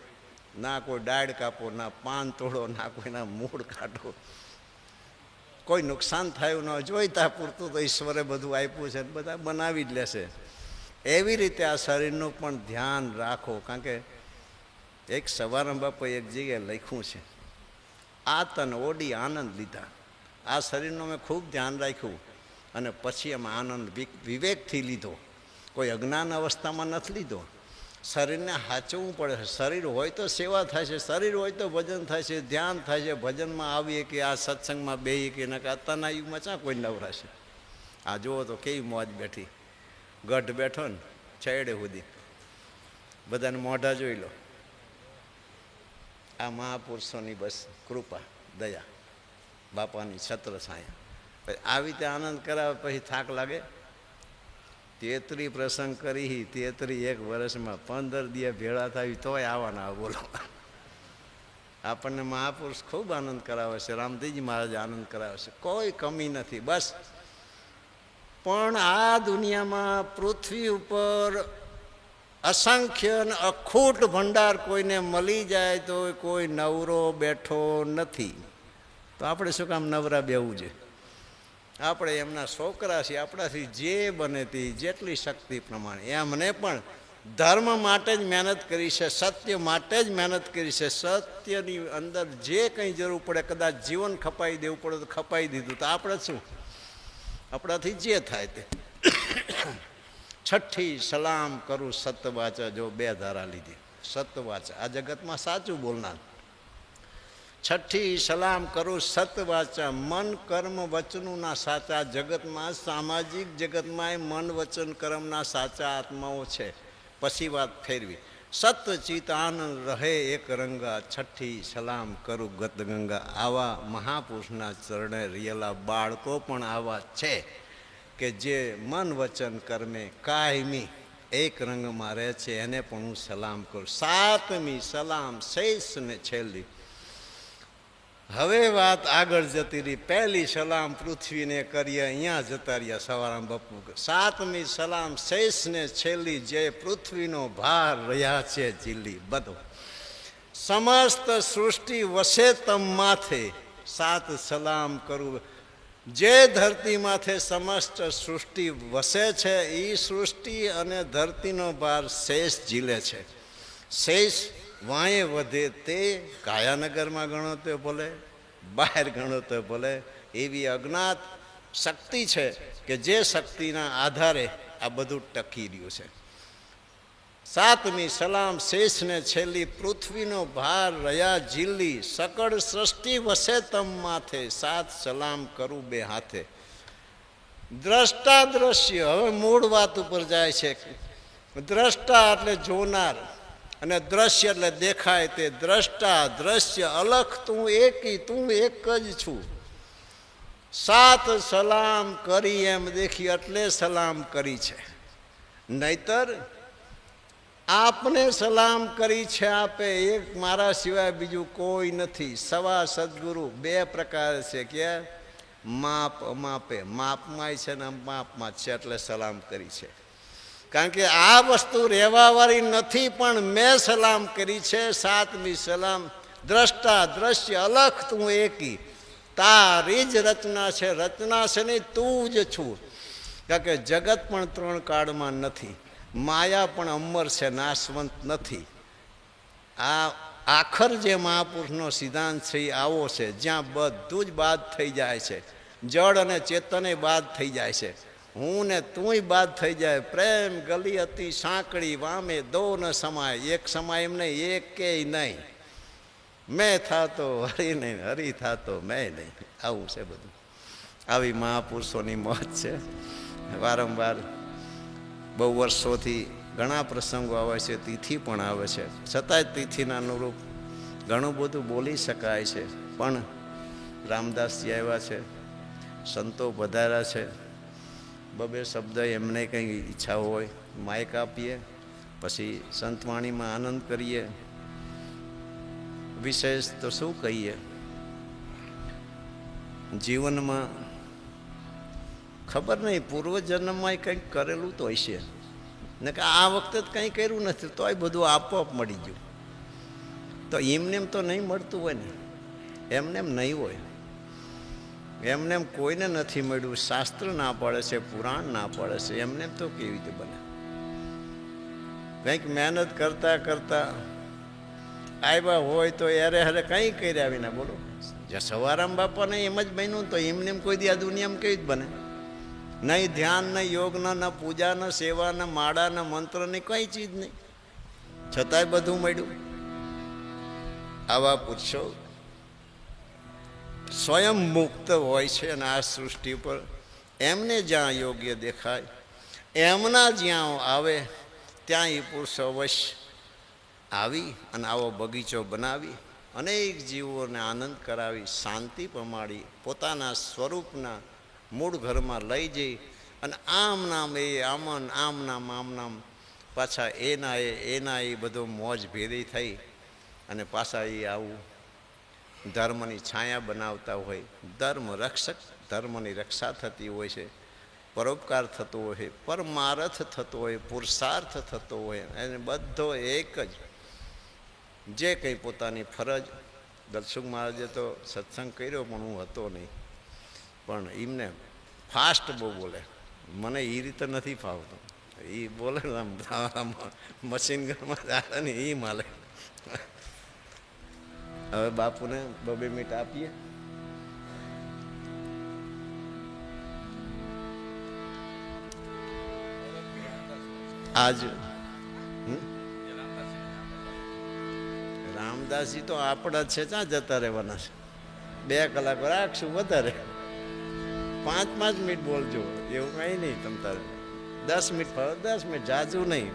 ના કોઈ ડાળ કાપો, ના પાન તોડો, ના કોઈના મૂળ કાઢો, કોઈ નુકસાન થયું ન જોઈતા પૂરતું તો ઈશ્વરે બધું આપ્યું છે, બધા બનાવી જ લેશે. એવી રીતે આ શરીરનું પણ ધ્યાન રાખો. કારણ કે એક સવારમાં બાપા એક જગ્યાએ લખ્યું છે, આ તન ઓડી આનંદ લીધા. આ શરીરનું મેં ખૂબ ધ્યાન રાખ્યું અને પછી એમાં આનંદ વિવેકથી લીધો, કોઈ અજ્ઞાન અવસ્થામાં નથી લીધો. શરીરને સાચવવું પડે છે. શરીર હોય તો સેવા થાય છે, શરીર હોય તો ભજન થાય છે, ધ્યાન થાય છે. ભજનમાં આવીએ કે આ સત્સંગમાં બેહીએ કે ના, અત્યારના યુગમાં ચા કોઈ નવરાશે. આ જુઓ તો કેવી મોજ બેઠી, ગઢ બેઠો ને છેડે સુધી, બધાને મોઢા જોઈ લો. આ મહાપુરુષોની બસ કૃપા દયા, બાપાની છત્ર છાયા. પછી આવી રીતે આનંદ કરાવે પછી થાક લાગે. 33 પ્રસંગ કરી, 33 વર્ષમાં 15 દિવસ ભેળા થાય તોય આવવાના. બોલો, આપણને મહાપુરુષ ખૂબ આનંદ કરાવે છે. રામદેવજી મહારાજ આનંદ કરાવે છે, કોઈ કમી નથી. બસ પણ આ દુનિયામાં પૃથ્વી ઉપર અસંખ્ય અખૂટ ભંડાર કોઈને મળી જાય તો કોઈ નવરો બેઠો નથી. તો આપણે શું કામ નવરા બેવું છે? આપણે એમના છોકરા છીએ, આપણાથી જે બને તે જેટલી શક્તિ પ્રમાણે. એમને પણ ધર્મ માટે જ મહેનત કરી છે, સત્ય માટે જ મહેનત કરી છે. સત્યની અંદર જે કંઈ જરૂર પડે, કદાચ જીવન ખપાઈ દેવું પડે તો ખપાઈ દીધું. તો આપણે શું, આપણાથી જે થાય તે. છઠ્ઠી સલામ કરું સતવાચા. જો 2 ધારા લીધી. સતવાચા આ જગતમાં સાચું બોલનાર. છઠ્ઠી સલામ કરું સતવાચા, મન કર્મ વચનોના સાચા. જગતમાં સામાજિક જગતમાં મન વચન કર્મના સાચા આત્માઓ છે. પછી વાત ફેરવી. સતચિત આનંદ રહે એક રંગા, છઠ્ઠી સલામ કરું ગત ગંગા. આવા મહાપુરુષના ચરણે રિયેલા બાળકો પણ આવા છે કે જે મન વચન કર્મે કાયમી એક રંગમાં રહે છે. એને પણ હું સલામ કરું. 7મી સલામ શેષને છેલ્લી. હવે વાત આગળ જતી રહી. પહેલી સલામ પૃથ્વીને કરીએ, અહીંયા જતા રહ્યા સવારામ બાપુ. 7મી સલામ શેષને છેલ્લી, જે પૃથ્વીનો ભાર રહ્યા છે ચીલી. બધો સમસ્ત સૃષ્ટિ વસે તમ માથે. 7 સલામ કરું. જે ધરતી માથે સમસ્ત સૃષ્ટિ વસે છે એ સૃષ્ટિ અને ધરતીનો ભાર શેષ ઝીલે છે. શેષ વાંયે વધે તે કાયાનગરમાં ગણો તો ભલે, બહાર ગણો તો ભલે. એવી અજ્ઞાત શક્તિ છે કે જે શક્તિના આધારે આ બધું ટકી રહ્યું છે. 7મી સલામ શેષને છેલ્લી, પૃથ્વીનો ભાર રહ્યા ઝીલી. સકળ સૃષ્ટિ વસે તમ માથે. 7 સલામ કરું 2 હાથે. દ્રષ્ટા દ્રશ્ય. હવે મૂળ વાત ઉપર જાય છે. દ્રષ્ટા એટલે જોનાર અને દ્રશ્ય એટલે દેખાય તે. દ્રષ્ટા દ્રશ્ય અલખ તું એકી, તું એક જ છું. 7 સલામ કરી એમ દેખી એટલે સલામ કરી છે. નહીતર આપને સલામ કરી છે આપે, એક મારા સિવાય બીજું કોઈ નથી. સવા સદગુરુ બે પ્રકાર છે કે માપ અમાપે, માપમાં છે ને અમાપમાં છે, એટલે સલામ કરી છે. કારણ કે આ વસ્તુ રહેવાવાળી નથી, પણ મેં સલામ કરી છે. સાતમી સલામ, દ્રષ્ટા દ્રશ્ય અલખ તું એકી, તારી જ રચના છે. રચના છે નહીં, તું જ છું. કારણ કે જગત પણ ત્રણ કાળમાં નથી, માયા પણ અમર છે, નાશવંત નથી. આ આખર જે મહાપુરુષનો સિદ્ધાંત છે એ આવો છે, જ્યાં બધું જ બાદ થઈ જાય છે. જળ અને ચેતને બાદ થઈ જાય છે, હું ને તુંય બાદ થઈ જાય. પ્રેમ ગલી હતી સાંકડી, વામે દો ન સમાય, એક સમાય એમ નહીં, એક કે નહીં. મેં થાતો હરી નહીં, હરી થાતો મેં નહીં. આવું છે બધું. આવી મહાપુરુષોની મોજ છે. વારંવાર બહુ વર્ષોથી ઘણા પ્રસંગો આવે છે, તિથિ પણ આવે છે, છતાંય તિથિના અનુરૂપ ઘણું બધું બોલી શકાય છે. પણ રામદાસજી આવ્યા છે, સંતો વધાર્યા છે, બબે શબ્દ એમને કંઈ ઈચ્છા હોય માઇક આપીએ, પછી સંતવાણીમાં આનંદ કરીએ. વિશેષ તો શું કહીએ, જીવનમાં ખબર નહીં પૂર્વજન્મમાં કંઈક કરેલું તો હશે ને, કે આ વખતે જ કંઈ કર્યું નથી તોય બધું આપોઆપ મળી ગયું. તો એમનેમ તો નહીં મળતું હોય ને, એમનેમ નહીં હોય. એમનેમ કોઈને નથી મળ્યું. શાસ્ત્ર ના પડે છે, પુરાણ ના પડે છે, એમનેમ તો કેવી રીતે બને? કંઈક મહેનત કરતા કરતા આવ્યા હોય તો યારે હારે કંઈ કર્યા વિના બોલો. જ્યાં સવારામ બાપાને એમ જ બન્યું તો એમને કોઈ દી આ દુનિયામાં કેવી જ બને? નહીં ધ્યાન, નહીં યોગના, ન પૂજા, ન સેવા, ન માળા, ન મંત્ર, ની કઈ ચીજ નહીં, છતાંય બધું મળ્યું. આવા પુરુષો સ્વયં મુક્ત હોય છે, અને આ સૃષ્ટિ પર એમને જ્યાં યોગ્ય દેખાય, એમના જ્યાં આવે ત્યાં એ પુરુષો અવશ્ય આવી અને આવો બગીચો બનાવી અનેક જીવોને આનંદ કરાવી, શાંતિ પમાડી, પોતાના સ્વરૂપના મૂળ ઘરમાં લઈ જઈ અને આમ નામ એ આમન, આમ નામ આમ નામ, પાછા એના એ બધો મોજ ભેદી થઈ અને પાછા એ આવું ધર્મની છાયા બનાવતા હોય. ધર્મ રક્ષક, ધર્મની રક્ષા થતી હોય છે, પરોપકાર થતો હોય, પરમારથ થતો હોય, પુરુષાર્થ થતો હોય, અને બધો એક જ જે કંઈ પોતાની ફરજ. દલસુખ મહારાજે તો સત્સંગ કર્યો પણ હું હતો નહીં, પણ એમને ફાસ્ટ બહુ બોલે, મને એ રીતે નથી ફાવતું. એ બોલે મશીન ગનમાં ચાલે ને એ માલે. હવે બાપુને 2 મિનિટ આપીએ. આજ રામદાસજી તો આપણા જ છે, ત્યાં જતા રહેવાના છે. 2 કલાક રાખશું વધારે, 5-5 મિનિટ બોલજો, એવું કંઈ નહીં. તમ તારે 10 મિનિટ ફાવે 10 મિનિટ, જાજુ નહીં.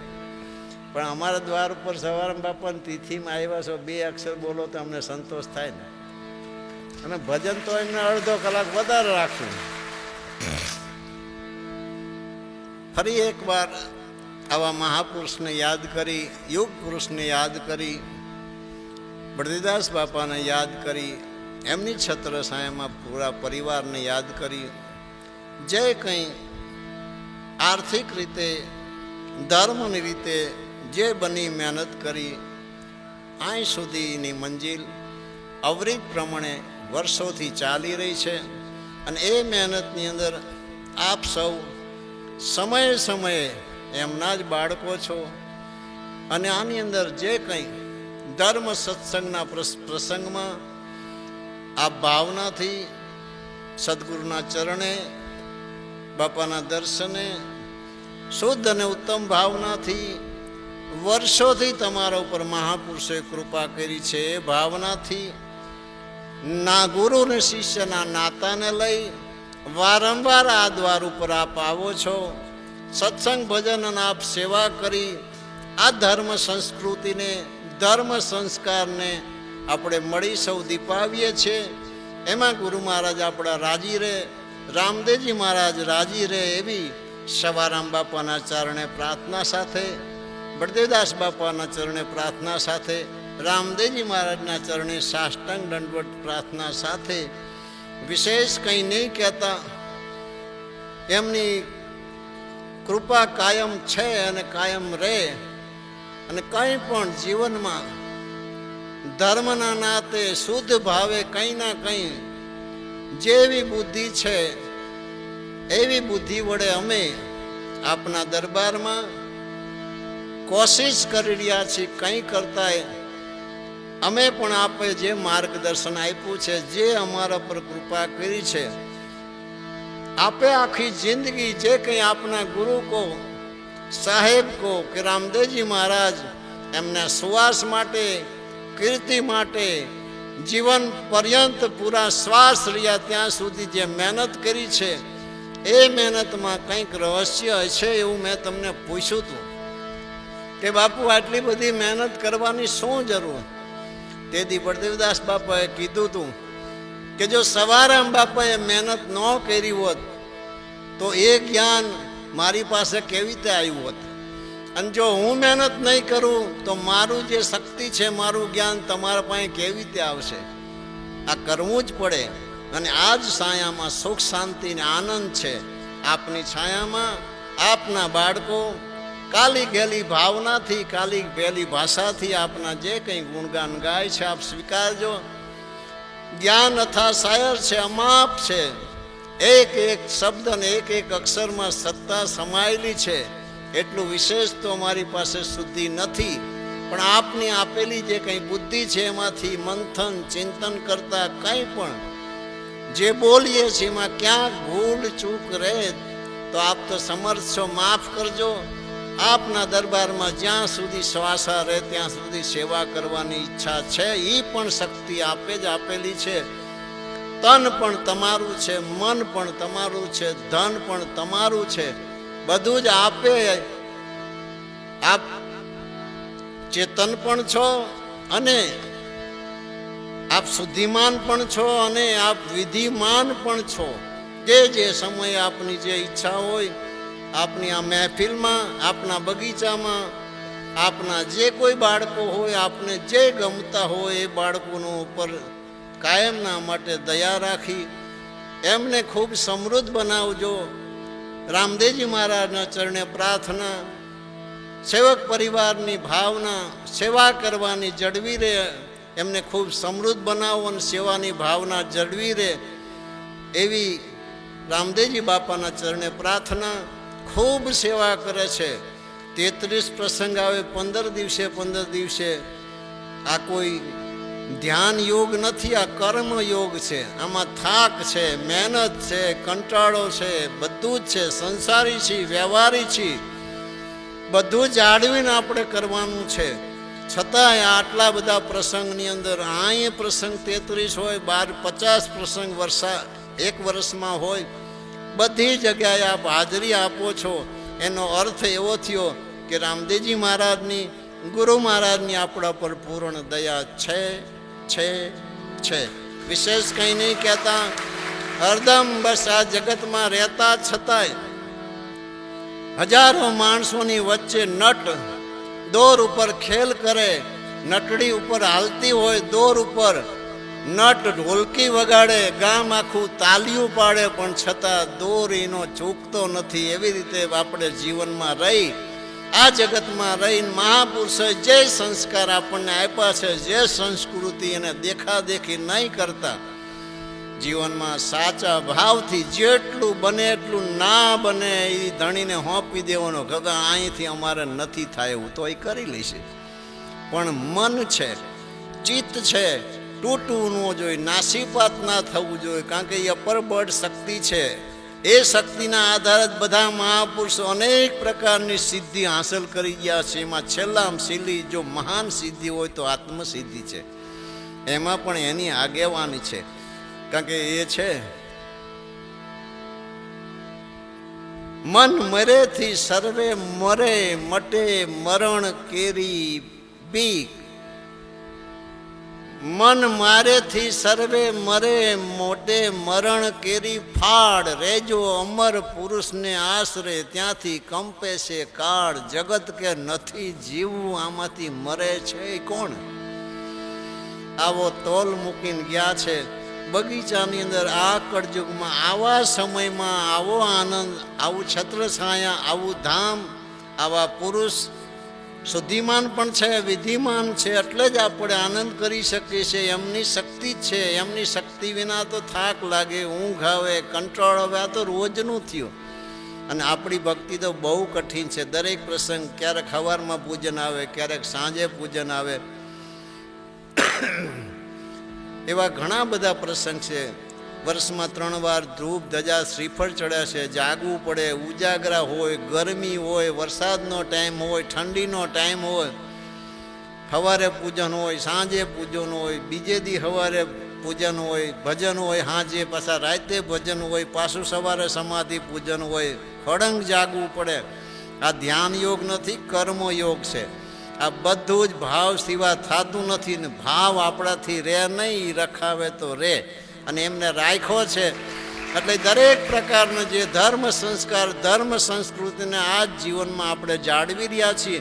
પણ અમારા દ્વાર ઉપર સવારમાં બાપાની તિથિમાં આવ્યા છો, 2 અક્ષર બોલો તો અમને સંતોષ થાય ને. અને ભજન તો એમને અડધો કલાક વધારે રાખશું. ફરી એકવાર આવા મહાપુરુષને યાદ કરી, યુગ પુરુષને યાદ કરી, બળદીદાસ બાપાને યાદ કરી, એમની છત્રછાયામાં પૂરા પરિવારને યાદ કરી, જે કંઈ આર્થિક રીતે, ધર્મની રીતે જે બની મહેનત કરી, અહીં સુધીની મંજિલ અવરિત પ્રમાણે વર્ષોથી ચાલી રહી છે. અને એ મહેનતની અંદર આપ સૌ સમયે સમયે એમના જ બાળકો છો. અને આની અંદર જે કંઈ ધર્મ સત્સંગના પ્રસંગમાં આ ભાવનાથી સદગુરુના ચરણે, બાપાના દર્શને, શુદ્ધ અને ઉત્તમ ભાવનાથી વર્ષોથી તમારા ઉપર મહાપુરુષોએ કૃપા કરી છે. એ ભાવનાથી ના ગુરુ ને શિષ્યના નાતાને લઈ વારંવાર આ દ્વાર ઉપર આપ આવો છો. સત્સંગ ભજન અને આપ સેવા કરી આ ધર્મ સંસ્કૃતિને, ધર્મ સંસ્કારને આપણે મળી સૌ દીપાવીએ છીએ. એમાં ગુરુ મહારાજ આપણા રાજી રહે, રામદેવજી મહારાજ રાજી રહે, એવી સવારામ બાપાના ચરણે પ્રાર્થના સાથે બળદેવદાસ બાપાના ચરણે પ્રાર્થના સાથે, રામદેવજી મહારાજના ચરણે સાષ્ટાંગ દંડવત પ્રાર્થના સાથે વિશેષ કંઈ નહીં કહેતા. એમની કૃપા કાયમ છે અને કાયમ રહે. અને કંઈ પણ જીવનમાં ધર્મના નાતે શુદ્ધ ભાવે કંઈ ના કંઈ જેવી બુદ્ધિ છે એવી બુદ્ધિ વડે અમે આપના દરબારમાં કોશિશ કરી રહ્યા છીએ. કંઈ કરતા અમે પણ આપે જે માર્ગદર્શન આપ્યું છે, જે અમારા પર કૃપા કરી છે, આપે આખી જિંદગી જે કંઈ આપના ગુરુ કો, સાહેબ કો કે રામદેવજી મહારાજ એમના સુવાસ માટે, કીર્તિ માટે જીવન પર્યંત પૂરા શ્વાસ રહ્યા ત્યાં સુધી જે મહેનત કરી છે, એ મહેનતમાં કંઈક રહસ્ય હશે એવું મેં તમને પૂછ્યું હતું કે બાપુ આટલી બધી મહેનત કરવાની શું જરૂર? તેથી બળદેવદાસ બાપાએ કીધું હતું કે જો સવારામ બાપાએ મહેનત ન કરી હોત તો એ જ્ઞાન મારી પાસે કેવી રીતે આવ્યું હોત? અને જો હું મહેનત નહીં કરું તો મારું જે શક્તિ છે, મારું જ્ઞાન તમારા પાસે કેવી રીતે આવશે? આ કરવું જ પડે. અને આ જ છાયામાં સુખ શાંતિ ને આનંદ છે. આપની છાયામાં આપના બાળકો કાલી ગેલી ભાવનાથી, કાલી ગેલી ભાષાથી આપના જે કંઈ ગુણગાન ગાય છે, આપ સ્વીકારજો. જ્ઞાન અથા શાયર છે, અમાપ છે. એક એક શબ્દ અને એક એક અક્ષરમાં સત્તા સમાયેલી છે. એટલું વિશેષ તો મારી પાસે શુદ્ધિ નથી, પણ આપની આપેલી જે કંઈ બુદ્ધિ છે એમાંથી મંથન ચિંતન કરતા કંઈ પણ જે બોલીએ છીએ એમાં ક્યાંક ભૂલ ચૂક રહે તો આપ તો સમર્થ છો, માફ કરજો. આપના દરબારમાં જ્યાં સુધી શ્વાસા રહે ત્યાં સુધી સેવા કરવાની ઈચ્છા છે. એ પણ શક્તિ આપે જ આપેલી છે. તન પણ તમારું છે, મન પણ તમારું છે, ધન પણ તમારું છે. બધું જ આપે. આપ ચેતન પણ છો અને આપ શુદ્ધિમાન પણ છો અને આપ વિધિમાન પણ છો. જે સમયે આપની જે ઈચ્છા હોય, આપની આ મહેફિલમાં, આપના બગીચામાં, આપના જે કોઈ બાળકો હોય, આપને જે ગમતા હોય એ બાળકોનો ઉપર કાયમના માટે દયા રાખી એમને ખૂબ સમૃદ્ધ બનાવજો. રામદેવજી મહારાજના ચરણે પ્રાર્થના, સેવક પરિવારની ભાવના, સેવા કરવાની જળવી રહે, એમને ખૂબ સમૃદ્ધ બનાવો અને સેવાની ભાવના જળવી રહે એવી રામદેવજી બાપાના ચરણે પ્રાર્થના. ખૂબ સેવા કરે છે. 33 પ્રસંગ આવે 15 દિવસે. આ કોઈ ધ્યાન યોગ નથી, આ કર્મ યોગ છે. આમાં થાક છે, મહેનત છે, કંટાળો છે, બધું જ છે. સંસારી છીએ, વ્યવહારી છીએ, બધું જાળવીને આપણે કરવાનું છે. છતાંય આટલા બધા પ્રસંગની અંદર અહીં પ્રસંગ 33 હોય, 50 પ્રસંગ એક વર્ષમાં હોય, બધી જગ્યાએ આપ હાજરી આપો છો. એનો અર્થ એવો થયો કે રામદેવજી મહારાજની, ગુરુ મહારાજની આપણા પર પૂર્ણ દયા છે. વિશેષ કંઈ નહીં કહેતા. હરદમ બસ આ જગતમાં રહેતા છતાંય હજારો માણસોની વચ્ચે નટ દોર ઉપર ખેલ કરે. નટડી ઉપર હાલતી હોય દોર ઉપર, નટ ઢોલકી વગાડે, ગામ આખું તાલીઓ પાડે, પણ છતાં દોર એનો ચૂકતો નથી. એવી રીતે આપણે જીવનમાં રહી, આ જગતમાં રહીને મહાપુરુષોએ જે સંસ્કાર આપણને આપ્યા છે, જે સંસ્કૃતિ, એને દેખાદેખી નહીં કરતા, જીવનમાં સાચા ભાવથી જેટલું બને એટલું, ના બને એ ધણીને હોંપી દેવાનો. ખબર અહીંથી અમારે નથી થાય એવું તો એ કરી લેશે, પણ મન છે, ચિત્ત છે, તૂટવું ન જોઈએ, નાસીપાત ના થવું જોઈએ. કારણ કે એ અપરબળ શક્તિ છે. એ શક્તિના આધારે બધા મહાપુરુષો અનેક પ્રકારની સિદ્ધિ હાંસલ કરી ગયા છે. એમાં છેલ્લામાં છેલ્લી જો મહાન સિદ્ધિ હોય તો આત્મસિદ્ધિ છે. એમાં પણ એની આગેવાની છે. કારણ કે એ છે મન મરેથી સર્વે મરે, મટે મરણ કેરી બીક. મન મારેથી સર્વે મરે, મોટે મરણ કેરી ફાડ, રેજો અમર પુરુષને આશરે, ત્યાંથી કંપે છે કાળ, જગત કે નથી જીવવું, આમાંથી મરે છે કોણ? આવો તોલ મૂકીને ગયા છે બગીચાની અંદર. આ કળયુગમાં આવા સમયમાં આવો આનંદ, આવું છત્રછાયા, આવું ધામ, આવા પુરુષ શુદ્ધિમાન પણ છે, વિધિમાન છે, એટલે જ આપણે આનંદ કરી શકીએ છીએ. એમની શક્તિ જ છે. એમની શક્તિ વિના તો થાક લાગે, ઊંઘ આવે, કંટાળો આવે. આ તો રોજનું થયું. અને આપણી ભક્તિ તો બહુ કઠિન છે. દરેક પ્રસંગ, ક્યારેક સવારમાં પૂજન આવે, ક્યારેક સાંજે પૂજન આવે, એવા ઘણા બધા પ્રસંગ છે. વર્ષમાં 3 વાર ધ્રુપ ધજા શ્રીફળ ચડ્યા છે. જાગવું પડે, ઉજાગરા હોય, ગરમી હોય, વરસાદનો ટાઈમ હોય, ઠંડીનો ટાઈમ હોય, સવારે પૂજન હોય, સાંજે પૂજન હોય, બીજે દી સવારે પૂજન હોય, ભજન હોય, સાંજે પાછા રાતે ભજન હોય, પાછું સવારે સમાધિ પૂજન હોય. ખડંગ જાગવું પડે. આ ધ્યાન યોગ નથી, કર્મ યોગ છે. આ બધું જ ભાવ સિવાય થતું નથી. ને ભાવ આપણાથી રહે નહીં, રખાવે તો રહે. અને એમને રાખ્યો છે. એટલે દરેક પ્રકારનો જે ધર્મ સંસ્કાર, ધર્મ સંસ્કૃતિને આ જ જીવનમાં આપણે જાળવી રહ્યા છીએ.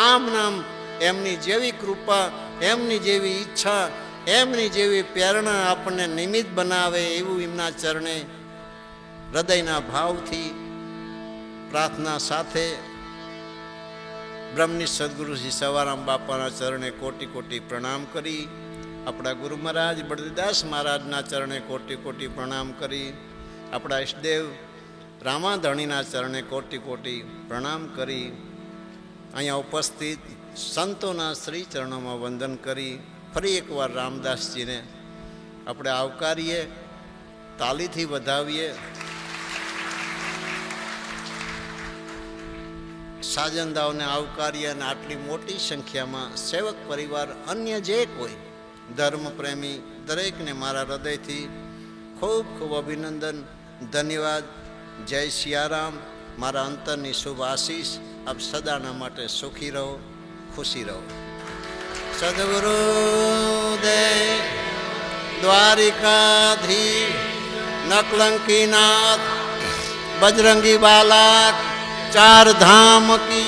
આમ નામ એમની જેવી કૃપા, એમની જેવી ઈચ્છા, એમની જેવી પ્રેરણા આપણને નિમિત્ત બનાવે એવું એમના ચરણે હૃદયના ભાવથી પ્રાર્થના સાથે બ્રહ્મનિષ્ઠ સદગુરુજી સવારામ બાપાના ચરણે કોટી કોટી પ્રણામ કરી, આપણા ગુરુ મહારાજ બળદેવદાસ મહારાજના ચરણે કોટી કોટી પ્રણામ કરી, આપણા ઈષ્ટદેવ રામાધણીના ચરણે કોટી કોટી પ્રણામ કરી, અહીંયા ઉપસ્થિત સંતોના શ્રી ચરણોમાં વંદન કરી ફરી એકવાર રામદાસજીને આપણે આવકારીએ, તાલીથી વધાવીએ. સાજનદાઓને આવકારીએ. અને આટલી મોટી સંખ્યામાં સેવક પરિવાર, અન્ય જે કોઈ ધર્મપ્રેમી, દરેકને મારા હૃદયથી ખૂબ ખૂબ અભિનંદન, ધન્યવાદ. જય સિયારામ. મારા અંતરની શુભ આશીષ. આપ સદાના માટે સુખી રહો, ખુશી રહો. સદગુરુદેવ દ્વારિકાધી નકલંકીનાથ બજરંગી બાલા, 4 धाम की,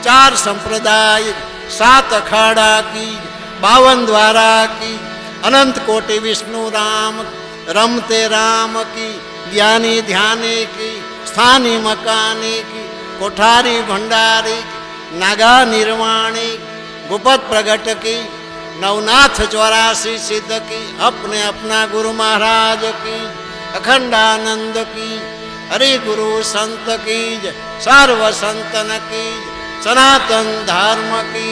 4 संप्रदाय, 7 अखाड़ा की, 52 द्वारा की, अनंत कोटि विष्णु राम रमते राम की, ज्ञानी ध्यानी की, स्थानी मकानी की, कोठारी भंडारी की, नागा निर्वाणी, गुपत प्रगट की, नवनाथ 84 सिद्ध की, अपने अपना गुरु महाराज की, अखंडानंद की, हरि गुरु संत की, सर्व संतन की, सनातन धर्म की,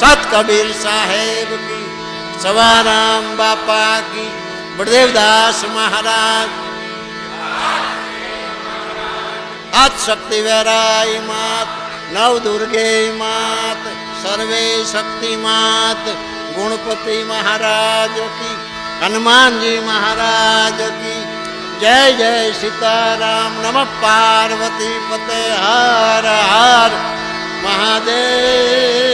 सत कबीर साहेब की, सवाराम बापा की, बड़देवदास महाराज, आद शक्ति वैराई मात, नव दुर्गे मात, सर्वे शक्ति मात, गुणपति महाराज की, हनुमान जी महाराज की. जय जय सीताराम. नमः पार्वती पते. हर हर महादेव.